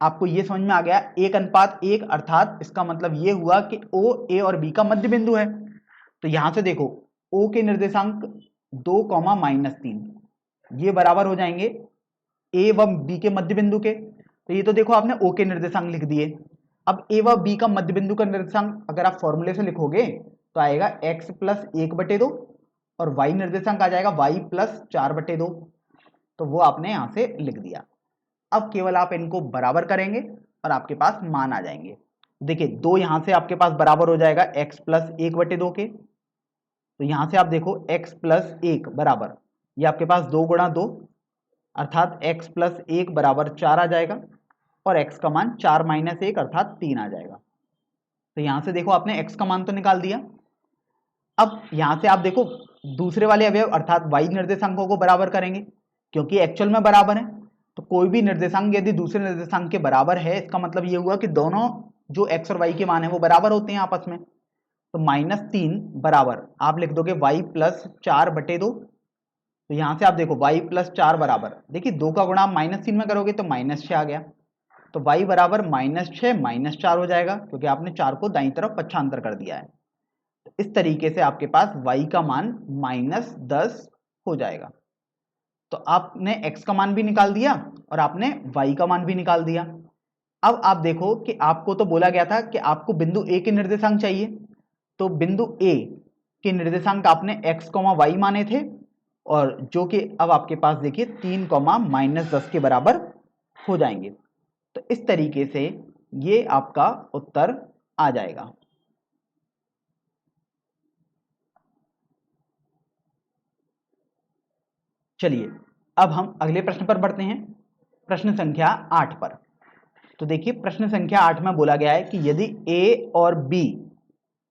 A: आपको ये समझ में आ गया 1:1, अर्थात इसका मतलब ये हुआ कि ओ ए और बी का मध्य बिंदु है। तो यहां से देखो ओ के निर्देशांक 2,-3 ये बराबर हो जाएंगे ए व बी के मध्य बिंदु के। तो ये तो देखो आपने ओ के निर्देशांक लिख दिए। अब ए व बी का मध्य बिंदु का निर्देशांक अगर आप फॉर्मूले से लिखोगे तो आएगा x प्लस 1/2 और y निर्देशांक आ जाएगा y प्लस 4/2। तो वो आपने यहां से लिख दिया। अब केवल आप इनको बराबर करेंगे और आपके पास मान आ जाएंगे। देखिए 2 यहां से आपके पास बराबर हो जाएगा x प्लस 1/2 के। तो यहां से आप देखो x प्लस 1 बराबर ये आपके पास 2 गुणा 2 अर्थात x प्लस 1 बराबर 4 आ जाएगा, और x का मान 4 माइनस 1 अर्थात 3 आ जाएगा। तो यहां से देखो आपने x का मान तो निकाल दिया। अब यहां से आप देखो दूसरे वाले अवयव अर्थात y निर्देशांकों को बराबर करेंगे, क्योंकि एक्चुअल में बराबर है। तो कोई भी निर्देशांक यदि दूसरे निर्देशांक के बराबर है इसका मतलब ये हुआ कि दोनों जो x और y के मान है वो बराबर होते हैं आपस में। तो -3 बराबर आप लिख दोगे y प्लस 4/2। तो यहां से आप देखो y प्लस 4 बराबर देखिए 2 का गुणा आप -3 में करोगे तो -6 आ गया। तो y बराबर -6 -4 हो जाएगा, क्योंकि आपने 4 को दाईं तरफ पक्षांतर कर दिया है। तो इस तरीके से आपके पास y का मान -10 हो जाएगा। तो आपने x का मान भी निकाल दिया और आपने y का मान भी निकाल दिया। अब आप देखो कि आपको तो बोला गया था कि आपको बिंदु a के निर्देशांक चाहिए। तो बिंदु a के निर्देशांक आपने x, y माने थे, और जो कि अब आपके पास देखिए 3, -10 के बराबर हो जाएंगे। तो इस तरीके से ये आपका उत्तर आ जाएगा। चलिए अब हम अगले प्रश्न पर बढ़ते हैं, प्रश्न संख्या 8 पर। तो देखिए प्रश्न संख्या 8 में बोला गया है कि यदि a और b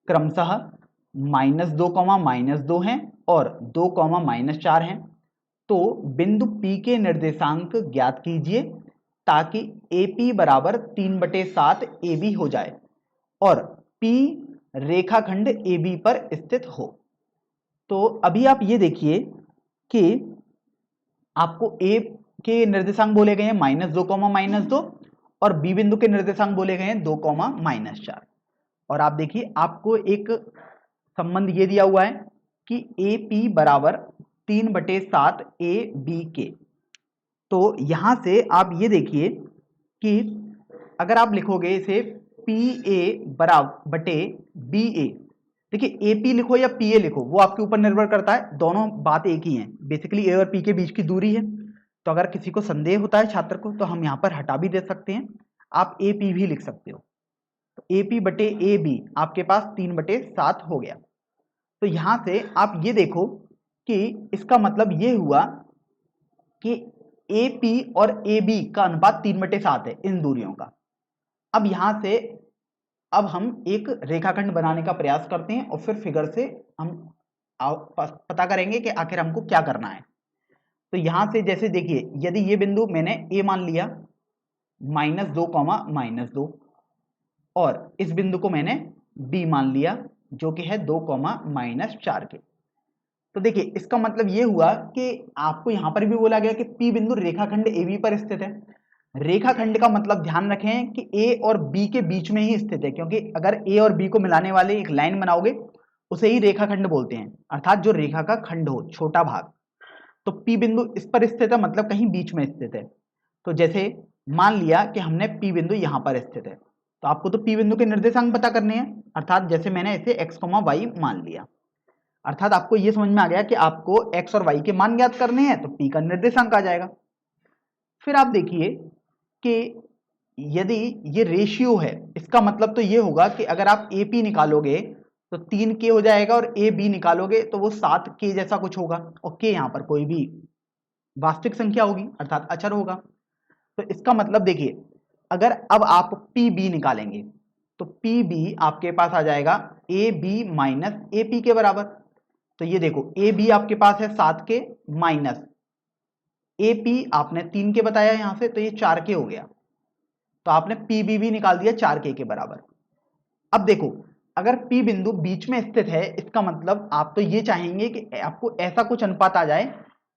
A: क्रमशः -2, -2 हैं और 2, -4 हैं, तो बिंदु P के निर्देशांक ज्ञात कीजिए ताकि AP बराबर 3/7 AB हो जाए और P रेखाखंड AB पर स्थित हो। तो अभी आप ये देखिए कि आपको A के निर्देशांक बोले गए हैं -2, -2 और B बिंदु के निर्देशांक बोले गए हैं 2, -4। और आप देखिए आपको एक संबंध ये दिया हुआ है कि AP बराबर 3/7 AB के। तो यहां से आप ये देखिए कि अगर आप लिखोगे इसे PA बराबर बटे BA, देखिए AP लिखो या PA लिखो वो आपके ऊपर निर्भर करता है, दोनों बात एक ही है। बेसिकली A और P के बीच की दूरी है। तो अगर किसी को संदेह होता है छात्र को तो हम यहाँ पर हटा भी दे सकते हैं, आप AP भी लिख सकते हो। तो AP बटे AB आपके पास 3/7 हो गया। तो यहां से आप ये देखो कि इसका मतलब ये हुआ कि AP और AB का अनुपात 3/7 है इन दूरियों का। अब यहां से अब हम एक रेखाखंड बनाने का प्रयास करते हैं और फिर फिगर से हम पता करेंगे कि आखिर हमको क्या करना है। तो यहां से जैसे देखिए यदि ये बिंदु मैंने A मान लिया -2, -2 और इस बिंदु को मैंने B मान लिया जो कि है 2, -4 के। तो देखिए इसका मतलब ये हुआ कि आपको यहां पर भी बोला गया कि P बिंदु रेखाखंड AB पर स्थित है। रेखाखंड का मतलब ध्यान रखें कि ए और बी के बीच में ही स्थित है, क्योंकि अगर ए और बी को मिलाने वाले एक लाइन बनाओगे उसे ही रेखाखंड बोलते हैं, अर्थात जो रेखा का खंड हो, छोटा भाग। तो पी बिंदु इस पर स्थित है, मतलब कहीं बीच में स्थित है। तो जैसे मान लिया कि हमने पी बिंदु यहां पर स्थित है, तो आपको तो पी बिंदु के निर्देशांक पता करने हैं, अर्थात जैसे मैंने इसे एक्स वाई मान लिया, अर्थात आपको यह समझ में आ गया कि आपको एक्स और वाई के मान ज्ञात करने हैं, तो पी का निर्देशांक आ जाएगा। फिर आप देखिए कि यदि ये रेशियो है, इसका मतलब तो ये होगा कि अगर आप ए पी निकालोगे तो 3K हो जाएगा, और ए बी निकालोगे तो वो 7K जैसा कुछ होगा, और K यहाँ पर कोई भी वास्तविक संख्या होगी, अर्थात अचर होगा। तो इसका मतलब देखिए, अगर अब आप पी बी निकालेंगे तो पी बी आपके पास आ जाएगा A B minus A P के बराबर। तो ये देखो, ए बी आपके पास है 7K माइनस ए पी आपने 3K बताया यहां से, तो ये 4K हो गया। तो आपने पी बी भी निकाल दिया 4K के बराबर। अब देखो, अगर P बिंदु बीच में स्थित है, इसका मतलब आप तो ये चाहेंगे कि आपको ऐसा कुछ अनुपात आ जाए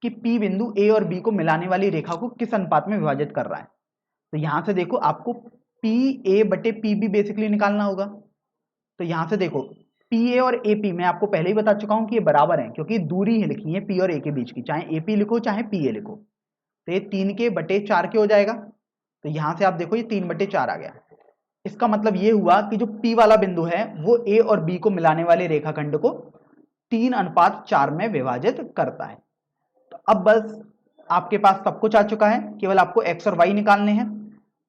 A: कि P बिंदु A और B को मिलाने वाली रेखा को किस अनुपात में विभाजित कर रहा है। तो यहां से देखो, आपको PA बटे PB बेसिकली निकालना होगा। तो यहां से देखो, PA और AP मैं आपको पहले ही बता चुका हूं कि ये बराबर हैं, क्योंकि दूरी है लिखी है P और A के बीच की, चाहे AP लिखो चाहे PA लिखो। तो ये 3K बटे 4K हो जाएगा। तो यहां से आप देखो, ये 3 बटे 4 आ गया। इसका मतलब ये हुआ कि जो P वाला बिंदु है वो A और B को मिलाने वाले रेखाखंड को 3:4 में विभाजित करता है। तो अब बस आपके पास सब कुछ आ चुका है, केवल आपको x और y निकालने हैं।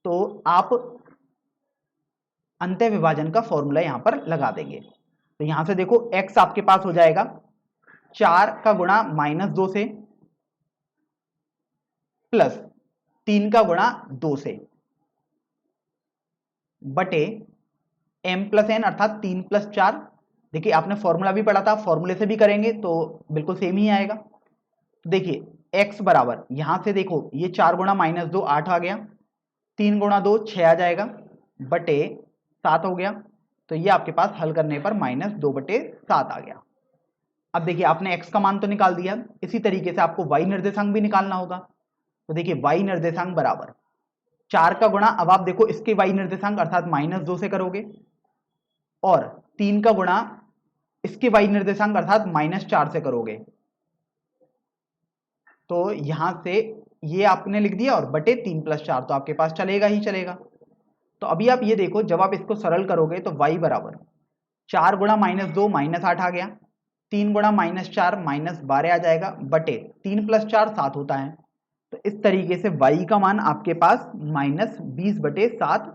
A: तो आप अंत्य विभाजन का फॉर्मूला यहां पर लगा देंगे। तो यहां से देखो, x आपके पास हो जाएगा 4 का गुणा -2 से प्लस 3 का गुणा 2 से बटे m प्लस n, अर्थात 3 प्लस 4। देखिए, आपने फॉर्मूला भी पढ़ा था, फॉर्मूले से भी करेंगे तो बिल्कुल सेम ही आएगा। तो देखिए x बराबर, यहां से देखो, ये 4 गुणा -2 8 आ गया, 3 गुणा 2 6 आ जाएगा, बटे 7 हो गया। तो ये आपके पास हल करने पर -2 बटे 7 आ गया। अब देखिए, आपने x का मान तो निकाल दिया, इसी तरीके से आपको y निर्देशांक भी निकालना होगा। तो देखिए, y निर्देशांक बराबर 4 का गुणा, अब आप देखो इसके y निर्देशांक अर्थात -2 से करोगे, और 3 का गुणा इसके y निर्देशांक अर्थात -4 से करोगे। तो यहां से ये आपने लिख दिया, और बटे 3 प्लस 4 तो आपके पास चलेगा ही चलेगा। तो अभी आप ये देखो, जब आप इसको सरल करोगे तो y बराबर 4 गुणा -2 -8 आ गया, 3 गुणा -4 -12 आ जाएगा, बटे 3 प्लस 4 7 होता है। तो इस तरीके से y का मान आपके पास -20 बटे 7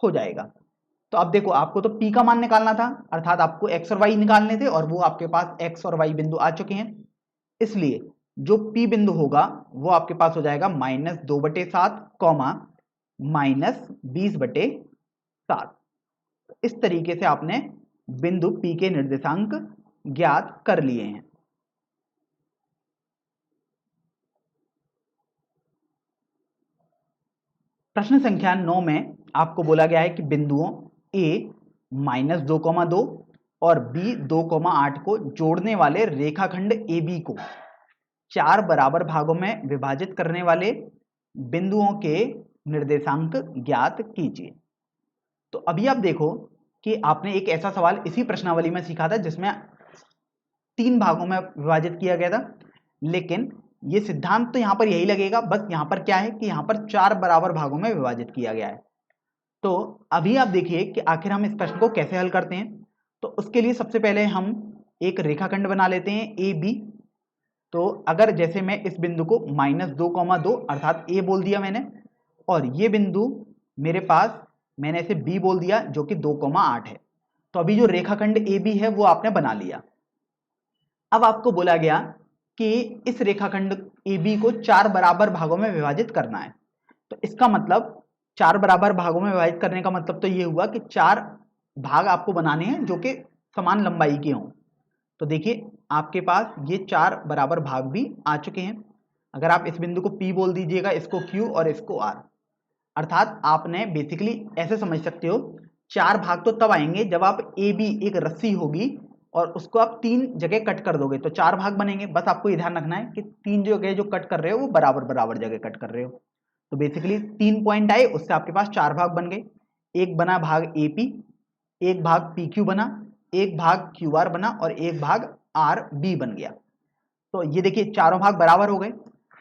A: हो जाएगा। तो अब देखो, आपको तो p का मान निकालना था, अर्थात आपको x और y निकालने थे, और वो आपके पास x और y बिंदु आ चुके हैं। इसलिए जो p बिंदु होगा वो आपके पास हो जाएगा -2 बटे 7 कॉमा -20 बटे 7। इस तरीके से आपने बिंदु p के निर्देशांक ज्ञात कर लिए हैं। प्रश्न संख्या 9 में आपको बोला गया है कि बिंदुओं a -2,2 और b 2,8 को जोड़ने वाले रेखाखंड AB को 4 बराबर भागों में विभाजित करने वाले बिंदुओं के निर्देशांक ज्ञात कीजिए। तो अभी आप देखो कि आपने एक ऐसा सवाल इसी प्रश्नावली में सीखा था जिसमें 3 भागों में विभाजित किया गया था, लेकिन ये सिद्धांत तो यहां पर यही लगेगा, बस यहां पर क्या है कि यहां पर 4 बराबर भागों में विभाजित किया गया है। तो अभी आप देखिए कि आखिर हम इस प्रश्न को कैसे हल करते हैं। तो उसके लिए सबसे पहले हम एक रेखाखंड बना लेते हैं ए बी। तो अगर जैसे मैं इस बिंदु को -2,2 अर्थात ए बोल दिया मैंने, और ये बिंदु मेरे पास मैंने इसे बी बोल दिया जो कि 2,8 है। तो अभी जो रेखाखंड ए बी है वो आपने बना लिया। अब आपको बोला गया कि इस रेखाखंड ए बी को 4 बराबर भागों में विभाजित करना है। तो इसका मतलब 4 बराबर भागों में विभाजित करने का मतलब तो ये हुआ कि 4 भाग आपको बनाने हैं जो कि समान लंबाई के हों। तो देखिए, आपके पास ये 4 बराबर भाग भी आ चुके हैं। अगर आप इस बिंदु को P बोल दीजिएगा, इसको Q और इसको R, अर्थात आपने बेसिकली ऐसे समझ सकते हो, 4 भाग तो तब आएंगे जब आप AB एक रस्सी होगी और उसको आप 3 जगह कट कर दोगे तो 4 भाग बनेंगे। बस आपको ये ध्यान रखना है कि 3 जगह जो कट कर रहे हो वो बराबर बराबर जगह कट कर रहे हो। तो बेसिकली 3 पॉइंट आए, उससे आपके पास 4 भाग बन गए। एक बना भाग AP, एक भाग PQ बना, एक भाग QR बना और एक भाग RB बन गया। तो ये देखिए चारों भाग बराबर हो गए।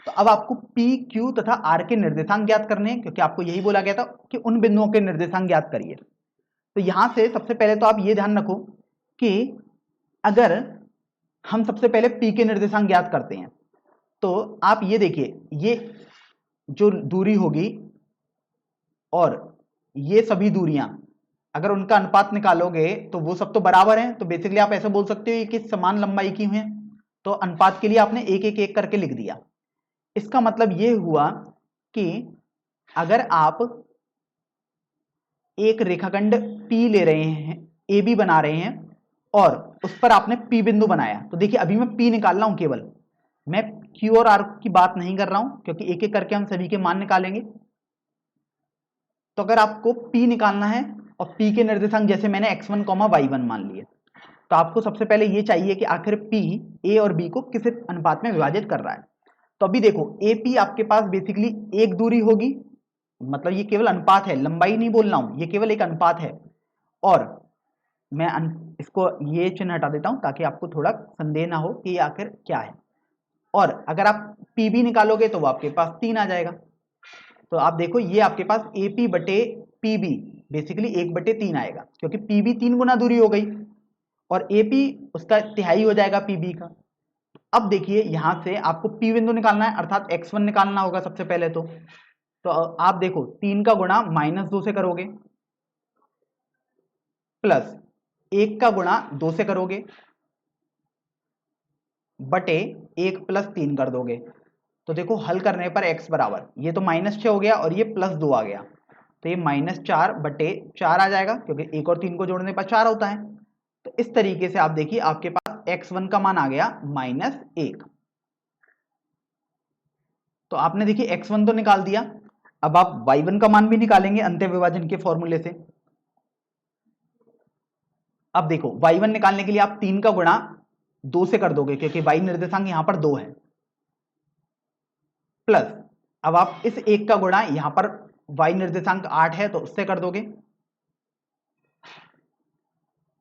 A: तो अब आपको PQ तथा R के निर्देशांक ज्ञात करने हैं, क्योंकि आपको यही बोला गया था कि उन बिंदुओं के निर्देशांक ज्ञात करिए। तो यहां से सबसे पहले तो आप ये ध्यान रखो कि अगर हम सबसे पहले P के निर्देशांक ज्ञात करते हैं, तो आप ये देखिए, ये जो दूरी होगी और ये सभी दूरियां, अगर उनका अनुपात निकालोगे तो वो सब तो बराबर हैं। तो बेसिकली आप ऐसे बोल सकते हो कि समान लंबाई की हैं, तो अनुपात के लिए आपने एक एक एक करके लिख दिया। इसका मतलब ये हुआ कि अगर आप एक रेखाखंड P ले रहे हैं, AB बना रहे हैं और उस पर आपने P बिंदु बनाया, तो देखिए अभी मैं P निकाल रहा हूं, केवल मैं Q और R की बात नहीं कर रहा हूं, क्योंकि एक एक करके हम सभी के मान निकालेंगे। तो अगर आपको P निकालना है और P के निर्देशांक जैसे मैंने x1, y1 मान लिए, तो आपको सबसे पहले ये चाहिए कि आखिर P A और B को किस अनुपात में विभाजित कर रहा है। तो अभी देखो AP आपके पास बेसिकली एक दूरी होगी, मतलब ये केवल अनुपात है, लंबाई नहीं बोल रहा हूं, ये केवल एक अनुपात है। और मैं इसको ये चिन्ह हटा देता हूं ताकि आपको थोड़ा संदेह ना हो कि ये आखिर क्या है। और अगर आप PB निकालोगे तो वो आपके पास 3 आ जाएगा। तो आप देखो ये आपके पास AP बटे PB बेसिकली 1/3 आएगा, क्योंकि PB 3 गुना दूरी हो गई और AP उसका तिहाई हो जाएगा PB का। अब देखिए यहां से आपको P बिंदु निकालना है, अर्थात x1 निकालना होगा सबसे पहले। तो आप देखो 3 का गुणा -2 से करोगे, प्लस 1 का गुणा 2 से करोगे, बटे 1 + 3 कर दोगे। तो देखो हल करने पर x बराबर, ये तो -6 हो गया और ये +2 आ गया, तो ये -4/4 आ जाएगा, क्योंकि 1 और 3 को जोड़ने पर 4 होता है। तो इस तरीके से आप देखिए आपके पास x1 का मान आ गया -1। तो आपने देखिए x1 तो निकाल दिया, अब आप y1 का मान भी निकालेंगे अंत्य विभाजन के फॉर्मूले से। अब देखो y1 निकालने के लिए आप 3 का गुणा 2 से कर दोगे, क्योंकि y निर्देशांक यहां पर 2 है, प्लस अब आप इस 1 का गुणा यहां पर y निर्देशांक 8 है तो उससे कर दोगे,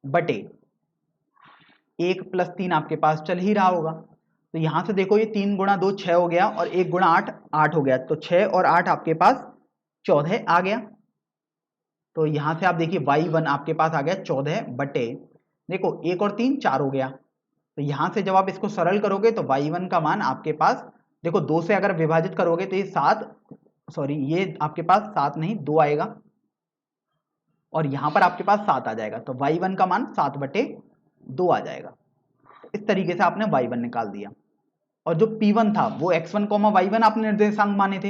A: बटे 1 + 3 आपके पास चल ही रहा होगा। तो यहां से देखो ये 3 गुणा 2 6 हो गया और 1 गुणा 8 8 हो गया, तो 6 और 8 आपके पास 14 आ गया। तो यहां से आप देखिए y1 आपके पास आ गया 14 बटे, देखो 1 और 3 4 हो गया। तो यहां से जब आप इसको सरल करोगे तो y1 का मान आपके पास, देखो 2 से अगर विभाजित करोगे तो ये 7, सॉरी ये आपके पास 7 नहीं 2 आएगा और यहां पर आपके पास 7 आ जाएगा। तो y1 का मान 7/2 आ जाएगा। इस तरीके से आपने y1 निकाल दिया। और जो P1 था वो x1, y1 आपने निर्देशांक माने थे,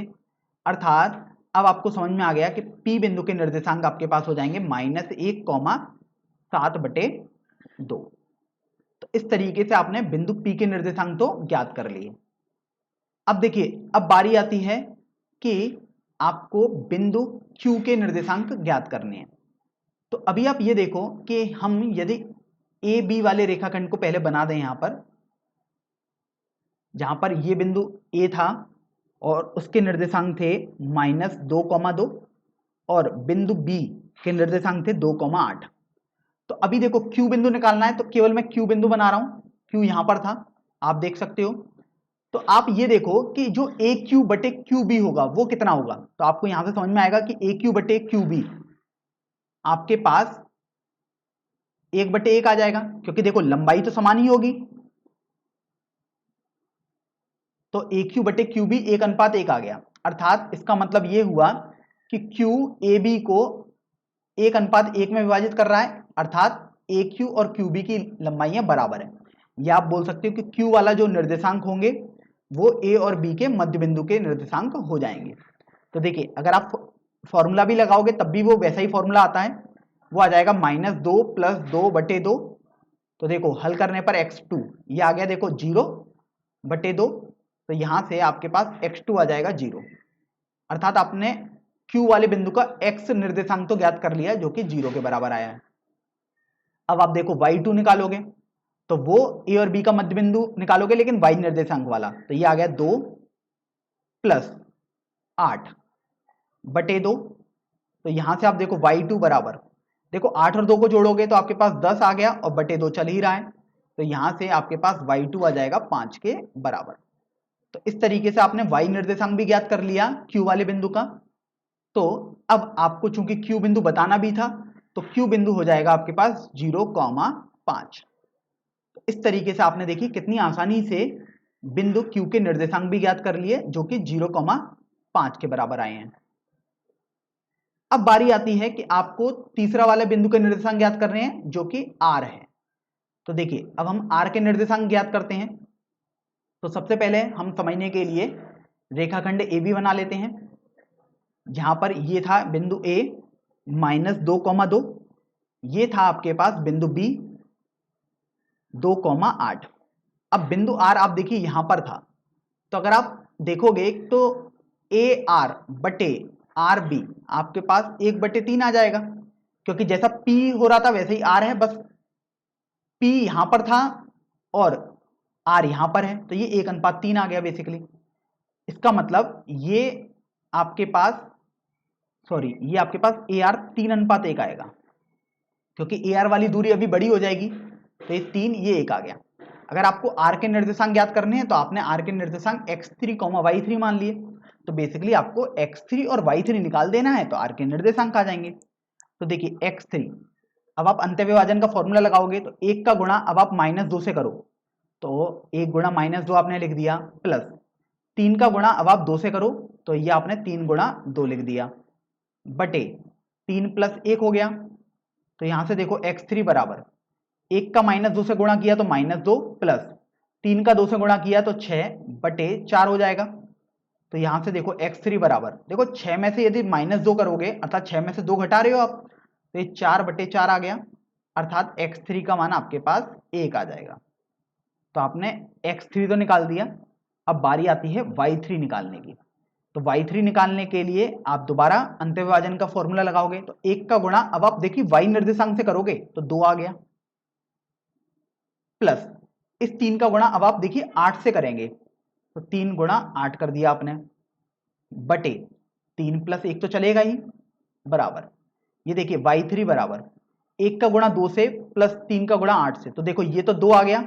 A: अर्थात अब आपको समझ में आ गया कि P बिंदु के निर्देशांक आपके पास हो जाएंगे -1, 7/2। तो इस तरीके से आपने बिंदु P के निर्देशांक तो ज्ञात कर लिए। अब देखिए अब बारी आती है कि आपको बिंदु Q के निर्देशांक ज्ञात करने हैं। तो अभी आप ये देखो कि हम यदि AB वाले रेखाखंड को पहले बना दें, यहां पर जहां पर ये बिंदु A था और उसके निर्देशांक थे -2, 2 और बिंदु B के निर्देशांक थे 2, 8। तो अभी देखो Q बिंदु निकालना है, तो केवल मैं Q बिंदु बना रहा हूं, Q यहां पर था आप देख सकते हो। तो आप ये देखो कि जो AQ/QB होगा वो कितना होगा, तो आपको यहां से समझ में आएगा कि AQ/QB आपके पास 1/1 आ जाएगा, क्योंकि देखो लंबाई तो समान ही होगी। तो AQ/QB 1:1 आ गया, अर्थात इसका मतलब ये हुआ कि Q AB को 1:1 में विभाजित कर रहा है, अर्थात AQ और QB की लंबाइयां बराबर है। या आप बोल सकते हो कि Q वाला जो निर्देशांक होंगे वो A और B के मध्य बिंदु के निर्देशांक हो जाएंगे। तो देखिए अगर आप फॉर्मूला भी लगाओगे तब भी वो वैसा ही फॉर्मूला आता है, वो आ जाएगा -2 + 2/2। तो देखो हल करने पर x2 ये आ गया, देखो 0/2। तो यहां से आपके पास x2 आ जाएगा 0, अर्थात आपने Q वाले बिंदु का x निर्देशांक तो ज्ञात कर लिया जो कि 0 के बराबर आया है। अब आप देखो y2 निकालोगे तो वो A और B का मध्य बिंदु निकालोगे लेकिन y निर्देशांक वाला, तो ये आ गया 2 + 8। बटे 2। तो यहां से आप देखो y2 बराबर, देखो 8 और 2 को जोड़ोगे तो आपके पास 10 आ गया और बटे 2 चल ही रहा है, तो यहां से आपके पास y2 आ जाएगा 5 के बराबर। तो इस तरीके से आपने y निर्देशांक भी ज्ञात कर लिया q वाले बिंदु का। तो अब आपको चूंकि q बिंदु बताना भी था, तो q बिंदु हो जाएगा आपके पास 0,5। तो इस तरीके से आपने देखिए कितनी आसानी से बिंदु q के निर्देशांक भी ज्ञात कर लिए जो कि 0,5 के बराबर आए हैं। अब बारी आती है कि आपको तीसरा वाले बिंदु के निर्देशांक ज्ञात करने हैं जो कि r है। तो देखिए अब हम r के निर्देशांक ज्ञात करते हैं। तो सबसे पहले हम समझने के लिए रेखाखंड AB बना लेते हैं, जहां पर ये था बिंदु A -2,2, ये था आपके पास बिंदु B 2,8। अब बिंदु R आप देखिए यहां पर था, तो अगर आप देखोगे तो AR बटे RB आपके पास 1/3 आ जाएगा, क्योंकि जैसा P हो रहा था वैसे ही R है, बस P यहां पर था और R यहां पर है, तो ये 1:3 आ गया बेसिकली। इसका मतलब ये आपके पास ये आपके पास AR 3:1 आएगा, क्योंकि AR वाली दूरी अभी बड़ी हो जाएगी, तो ये 3 ये 1 आ गया। अगर आपको R के निर्देशांक ज्ञात करने हैं तो आपने R के निर्देशांक x3, y3 मान लिए, तो बेसिकली आपको x3 और y3 निकाल देना है तो R के निर्देशांक आ जाएंगे। तो देखिए x3, अब आप अंत्यविभाजन का फॉर्मूला लगाओगे तो 1 का गुणा अब आप -2 से करो, तो 1 गुणा -2 आपने लिख दिया, प्लस 3 का गुणा अब आप 2 से करो तो ये आपने 3 गुणा 2 लिख दिया, बटे 3 + 1 हो गया। तो यहां से देखो x3 बराबर 1 का -2 से गुणा किया तो -2, प्लस 3 का 2 से गुणा किया तो 6/4 हो जाएगा। तो यहां से देखो x3 बराबर, देखो 6 में से यदि -2 करोगे अर्थात 6 में से 2 घटा रहे हो आप, तो ये 4/4 आ गया, अर्थात x3 का मान आपके पास 1 आ जाएगा। तो आपने x3 तो निकाल दिया, अब बारी आती है y3 निकालने की। तो y3 निकालने के लिए आप दोबारा अंत्यविभाजन का फॉर्मूला लगाओगे, तो 1 का गुणा अब आप देखिए y निर्देशांक से करोगे तो 2 आ गया, प्लस इस 3 का गुणा अब आप देखिए 8 से करेंगे तो 3 गुणा 8 कर दिया आपने, बटे 3 + 1 तो चलेगा ही, बराबर ये देखिए y3 बराबर 1 का गुणा 2 से प्लस 3 का गुणा 8 से, तो देखो ये तो 2 आ गया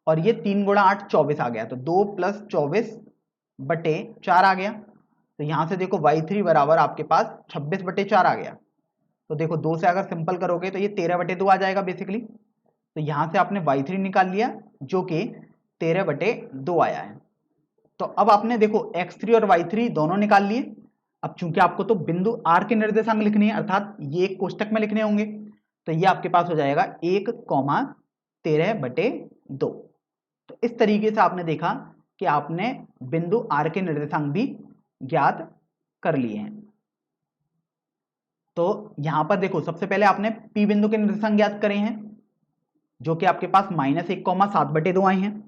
A: और ये 3 गुणा 8 24 आ गया, तो 2 + 24/4 आ गया। तो यहां से देखो y3 बराबर आपके पास 26/4 आ गया। तो देखो 2 से अगर सिंपल करोगे तो ये 13/2 आ जाएगा बेसिकली। तो यहां से आपने y3 निकाल लिया जो कि 13/2 आया है। तो अब आपने देखो x3 और y3 दोनों निकाल लिए। अब चूंकि आपको तो बिंदु R के निर्देशांक लिखने हैं अर्थात ये एक कोष्टक में लिखने होंगे, तो ये आपके पास हो जाएगा 1,13/2। तो इस तरीके से आपने देखा कि आपने बिंदु R के निर्देशांक भी ज्ञात कर लिए हैं। तो यहां पर देखो सबसे पहले आपने P बिंदु के निर्देशांक ज्ञात करे हैं जो कि आपके पास -1,7/2 आए हैं।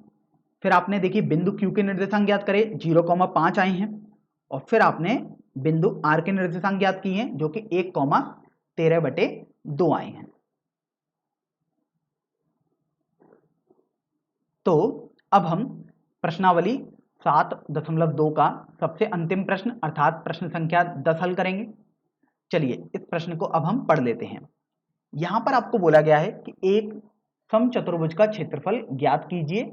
A: फिर आपने देखिए बिंदु Q के निर्देशांक ज्ञात करे 0,5 आए हैं, और फिर आपने बिंदु R के निर्देशांक ज्ञात किए हैं जो कि 1,13/2 आए हैं। तो अब हम प्रश्नावली 7.2 का सबसे अंतिम प्रश्न अर्थात प्रश्न संख्या 10 हल करेंगे। चलिए इस प्रश्न को अब हम पढ़ लेते हैं। यहां पर आपको बोला गया है कि एक समचतुर्भुज का क्षेत्रफल ज्ञात कीजिए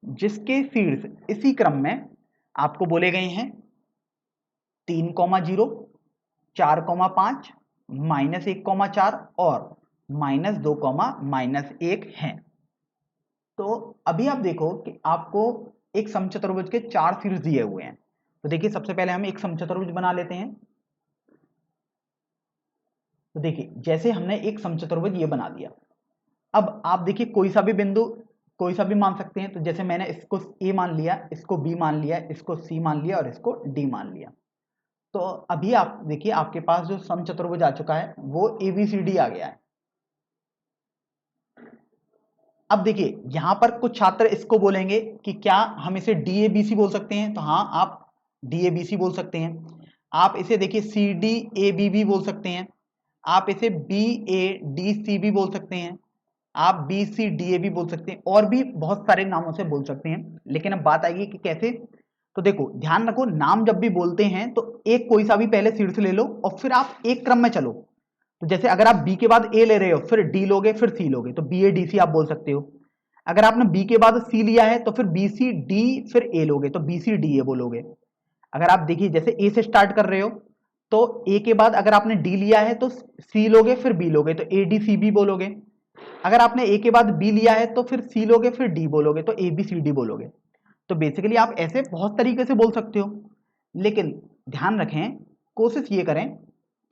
A: जिसके शीर्ष इसी क्रम में आपको बोले गए हैं 3,0, 4,5, -1,4 और -2, -1 हैं। तो अभी आप देखो कि आपको एक समचतुर्भुज के 4 शीर्ष दिए हुए हैं। तो देखिए सबसे पहले हम एक समचतुर्भुज बना लेते हैं। तो देखिए जैसे हमने एक समचतुर्भुज ये बना दिया, अब आप देखिए कोई सा भी बिंदु कोई सा भी मान सकते हैं। तो जैसे मैंने इसको A मान लिया, इसको B मान लिया, इसको C मान लिया और इसको D मान लिया। तो अभी आप देखिए आपके पास जो समचतुर्भुज आ चुका है वो ABCD आ गया है। अब देखिए यहां पर कुछ छात्र इसको बोलेंगे कि क्या हम इसे DABC बोल सकते हैं, तो हाँ आप DABC बोल सकते हैं। आप इसे देखिए CDAB भी बोल सकते हैं, आप इसे BADC भी बोल सकते हैं, आप BCDA भी बोल सकते हैं, और भी बहुत सारे नामों से बोल सकते हैं। लेकिन अब बात आएगी कि कैसे, तो देखो ध्यान रखो, नाम जब भी बोलते हैं तो एक कोई सा भी पहले शीर्ष ले लो और फिर आप एक क्रम में चलो। तो जैसे अगर आप बी के बाद ए ले रहे हो, फिर डी लोगे, फिर सी लोगे, तो बी ए डी सी आप बोल सकते हो। अगर आपने बी के बाद सी लिया है तो फिर बी सी डी फिर ए लोगे, तो बी सी डी ए बोलोगे। अगर आप देखिए जैसे ए से स्टार्ट कर रहे हो तो ए के बाद अगर आपने डी लिया है तो सी लोगे फिर बी लोगे, तो ए डी सी बी बोलोगे। अगर आपने ए के बाद बी लिया है तो फिर सी लोगे फिर डी बोलोगे, तो ए बी सी डी बोलोगे। तो बेसिकली आप ऐसे बहुत तरीके से बोल सकते हो, लेकिन ध्यान रखें, कोशिश ये करें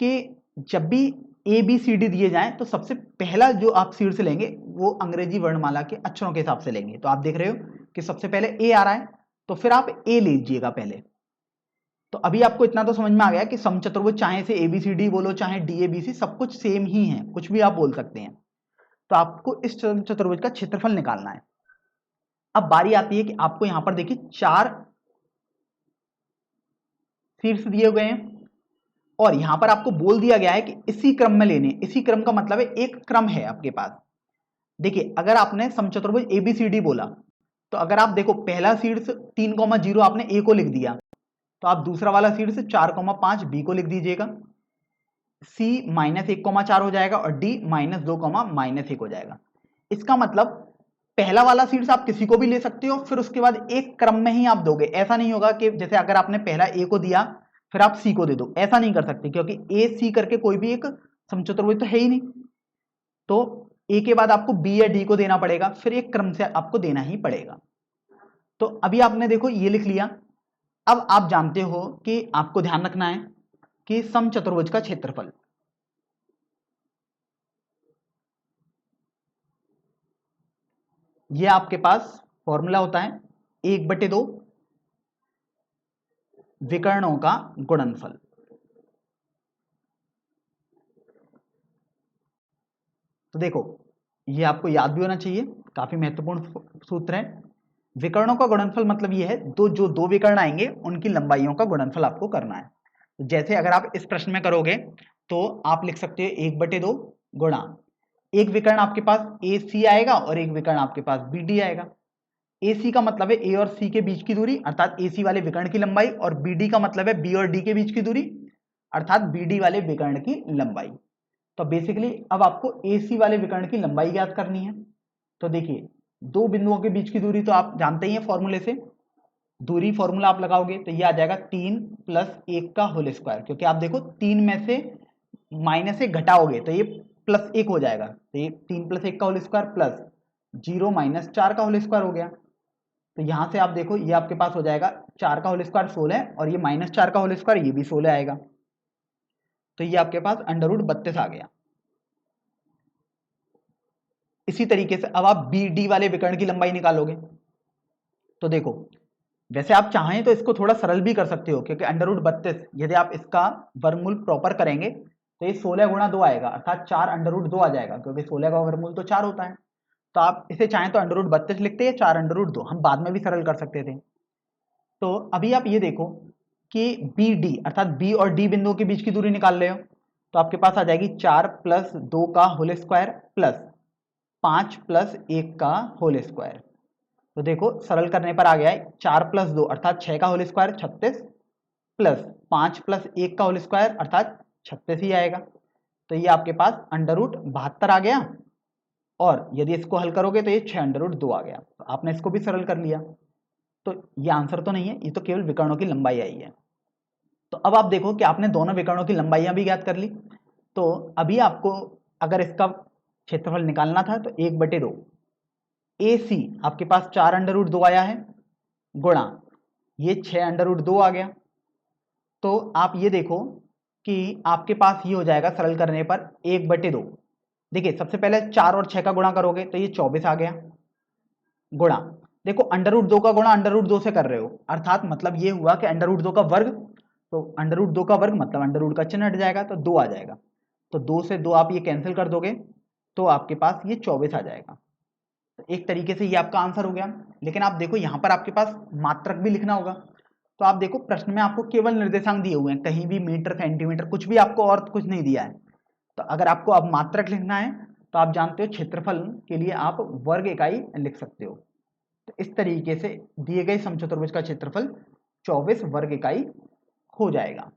A: कि जब भी ए बी सी डी दिए जाएं तो सबसे पहला जो आप शीर्ष लेंगे वो अंग्रेजी वर्णमाला के अक्षरों के हिसाब से लेंगे। तो आप देख रहे हो कि सबसे पहले ए आ रहा है, तो फिर आप ए लीजिएगा पहले। तो अभी आपको इतना तो समझ में आ गया कि समचतुर्भुज चाहे से ए बी सी डी बोलो चाहे डी ए बी सी, सब कुछ सेम ही है, कुछ भी आप बोल समझते हैं। तो आपको इस चतुर्भुज का क्षेत्रफल निकालना है। अब बारी आती है कि आपको यहां पर देखिए 4 शीर्ष दिए गए हैं और यहां पर आपको बोल दिया गया है कि इसी क्रम में लेने। इसी क्रम का मतलब है एक क्रम है आपके पास। देखिए अगर आपने समचतुर्भुज एबीसीडी बोला तो अगर आप देखो पहला शीर्ष 3,0 आपने ए को लिख दिया, तो आप दूसरा वाला शीर्ष 4,5 बी को लिख दीजिएगा, सी -1,4 हो जाएगा और डी -2, -1 हो जाएगा। इसका मतलब पहला वाला शीर्ष आप किसी को भी ले सकते हो, फिर उसके बाद एक क्रम में ही आप दोगे। ऐसा नहीं होगा कि जैसे अगर आपने पहला ए को दिया फिर आप सी को दे दो, ऐसा नहीं कर सकते, क्योंकि ए सी करके कोई भी एक समचतुर्भुज तो है ही नहीं। तो ए के बाद आपको बी या डी को देना पड़ेगा, फिर एक क्रम से आपको देना ही पड़ेगा। तो अभी आपने देखो ये लिख लिया। अब आप जानते हो कि आपको ध्यान रखना है कि समचतुर्भुज का क्षेत्रफल, ये आपके पास फॉर्मूला होता है 1/2 विकर्णों का गुणनफल। तो देखो ये आपको याद भी होना चाहिए, काफी महत्वपूर्ण सूत्र है। विकर्णों का गुणनफल मतलब ये है जो दो विकर्ण आएंगे उनकी लंबाइयों का गुणनफल आपको करना है। तो जैसे अगर आप इस प्रश्न में करोगे तो आप लिख सकते हो 1/2 गुणा, एक विकर्ण आपके पास ए सी आएगा और एक विकर्ण आपके पास बी डी आएगा। ए सी का मतलब है ए और सी के बीच की दूरी अर्थात ए सी वाले विकर्ण की लंबाई, और बी डी का मतलब है बी और डी के बीच की दूरी अर्थात बी डी वाले विकर्ण की लंबाई। तो बेसिकली अब आपको ए सी वाले विकर्ण की लंबाई ज्ञात करनी है। तो देखिए दो बिंदुओं के बीच की दूरी तो आप जानते ही हैं फॉर्मूले से, दूरी फॉर्मूला आप लगाओगे तो ये आ जाएगा 3 + 1 का होल स्क्वायर, क्योंकि आप देखो 3 में से -1 घटाओगे तो ये +1 हो जाएगा, तो ये 3 + 1 का होल स्क्वायर प्लस 0 - 4 का होल स्क्वायर हो गया। तो यहां से आप देखो ये आपके पास हो जाएगा 4 का होल स्क्वायर 16 और ये -4 का होल स्क्वायर ये भी 16 आएगा। तो ये आपके पास √32 आ गया। इसी तरीके से अब आप बी डी वाले विकर्ण की लंबाई निकालोगे। तो देखो वैसे आप चाहें तो इसको थोड़ा सरल भी कर सकते हो, क्योंकि √32 यदि आप इसका वर्गमूल प्रॉपर करेंगे तो ये 16 × 2 आएगा अर्थात 4 √2 आ जाएगा, क्योंकि 16 का वर्गमूल तो 4 होता है। तो आप इसे चाहें तो √32 लिखते हैं, 4 √2 हम बाद में भी सरल कर सकते थे। तो अभी आप ये देखो कि बी डी अर्थात बी और डी बिंदुओं के बीच की दूरी निकाल रहे हो, तो आपके पास आ जाएगी 4 + 2 का होल स्क्वायर प्लस 5 + 1 का होल स्क्वायर। तो देखो सरल करने पर आ गया है 4 + 2 अर्थात 6 का होल स्क्वायर 36 प्लस 5 + 1 का होल स्क्वायर अर्थात 36 ही आएगा। तो ये आपके पास √72 आ गया, और यदि इसको हल करोगे तो ये 6 √2 आ गया। तो आपने इसको भी सरल कर लिया। तो ये आंसर तो नहीं है, ये तो केवल विकर्णों की लंबाई आई है। तो अब आप देखो कि आपने दोनों विकर्णों की लंबाइयां भी ज्ञात कर ली। तो अभी आपको अगर इसका क्षेत्रफल निकालना था तो 1/2 ए सी आपके पास 4 √2 आया है गुणा ये 6 √2 आ गया। तो आप ये देखो कि आपके पास ये हो जाएगा सरल करने पर 1/2। देखिए सबसे पहले 4 और 6 का गुणा करोगे तो ये 24 आ गया, गुणा देखो √2 का गुणा √2 से कर रहे हो अर्थात मतलब ये हुआ कि √2 का वर्ग, तो √2 का वर्ग मतलब √ का चिन्ह हट जाएगा तो 2 आ जाएगा। तो 2 से 2 आप ये कैंसिल कर दोगे तो आपके पास ये 24 आ जाएगा। तो एक तरीके से ये आपका आंसर हो गया। लेकिन आप देखो यहाँ पर आपके पास मात्रक भी लिखना होगा। तो आप देखो प्रश्न में आपको केवल निर्देशांक दिए हुए हैं, कहीं भी मीटर सेंटीमीटर कुछ भी आपको और कुछ नहीं दिया है। तो अगर आपको अब मात्रक लिखना है तो आप जानते हो क्षेत्रफल के लिए आप वर्ग इकाई लिख सकते हो। तो इस तरीके से दिए गए समचतुर्भुज का क्षेत्रफल 24 वर्ग इकाई हो जाएगा।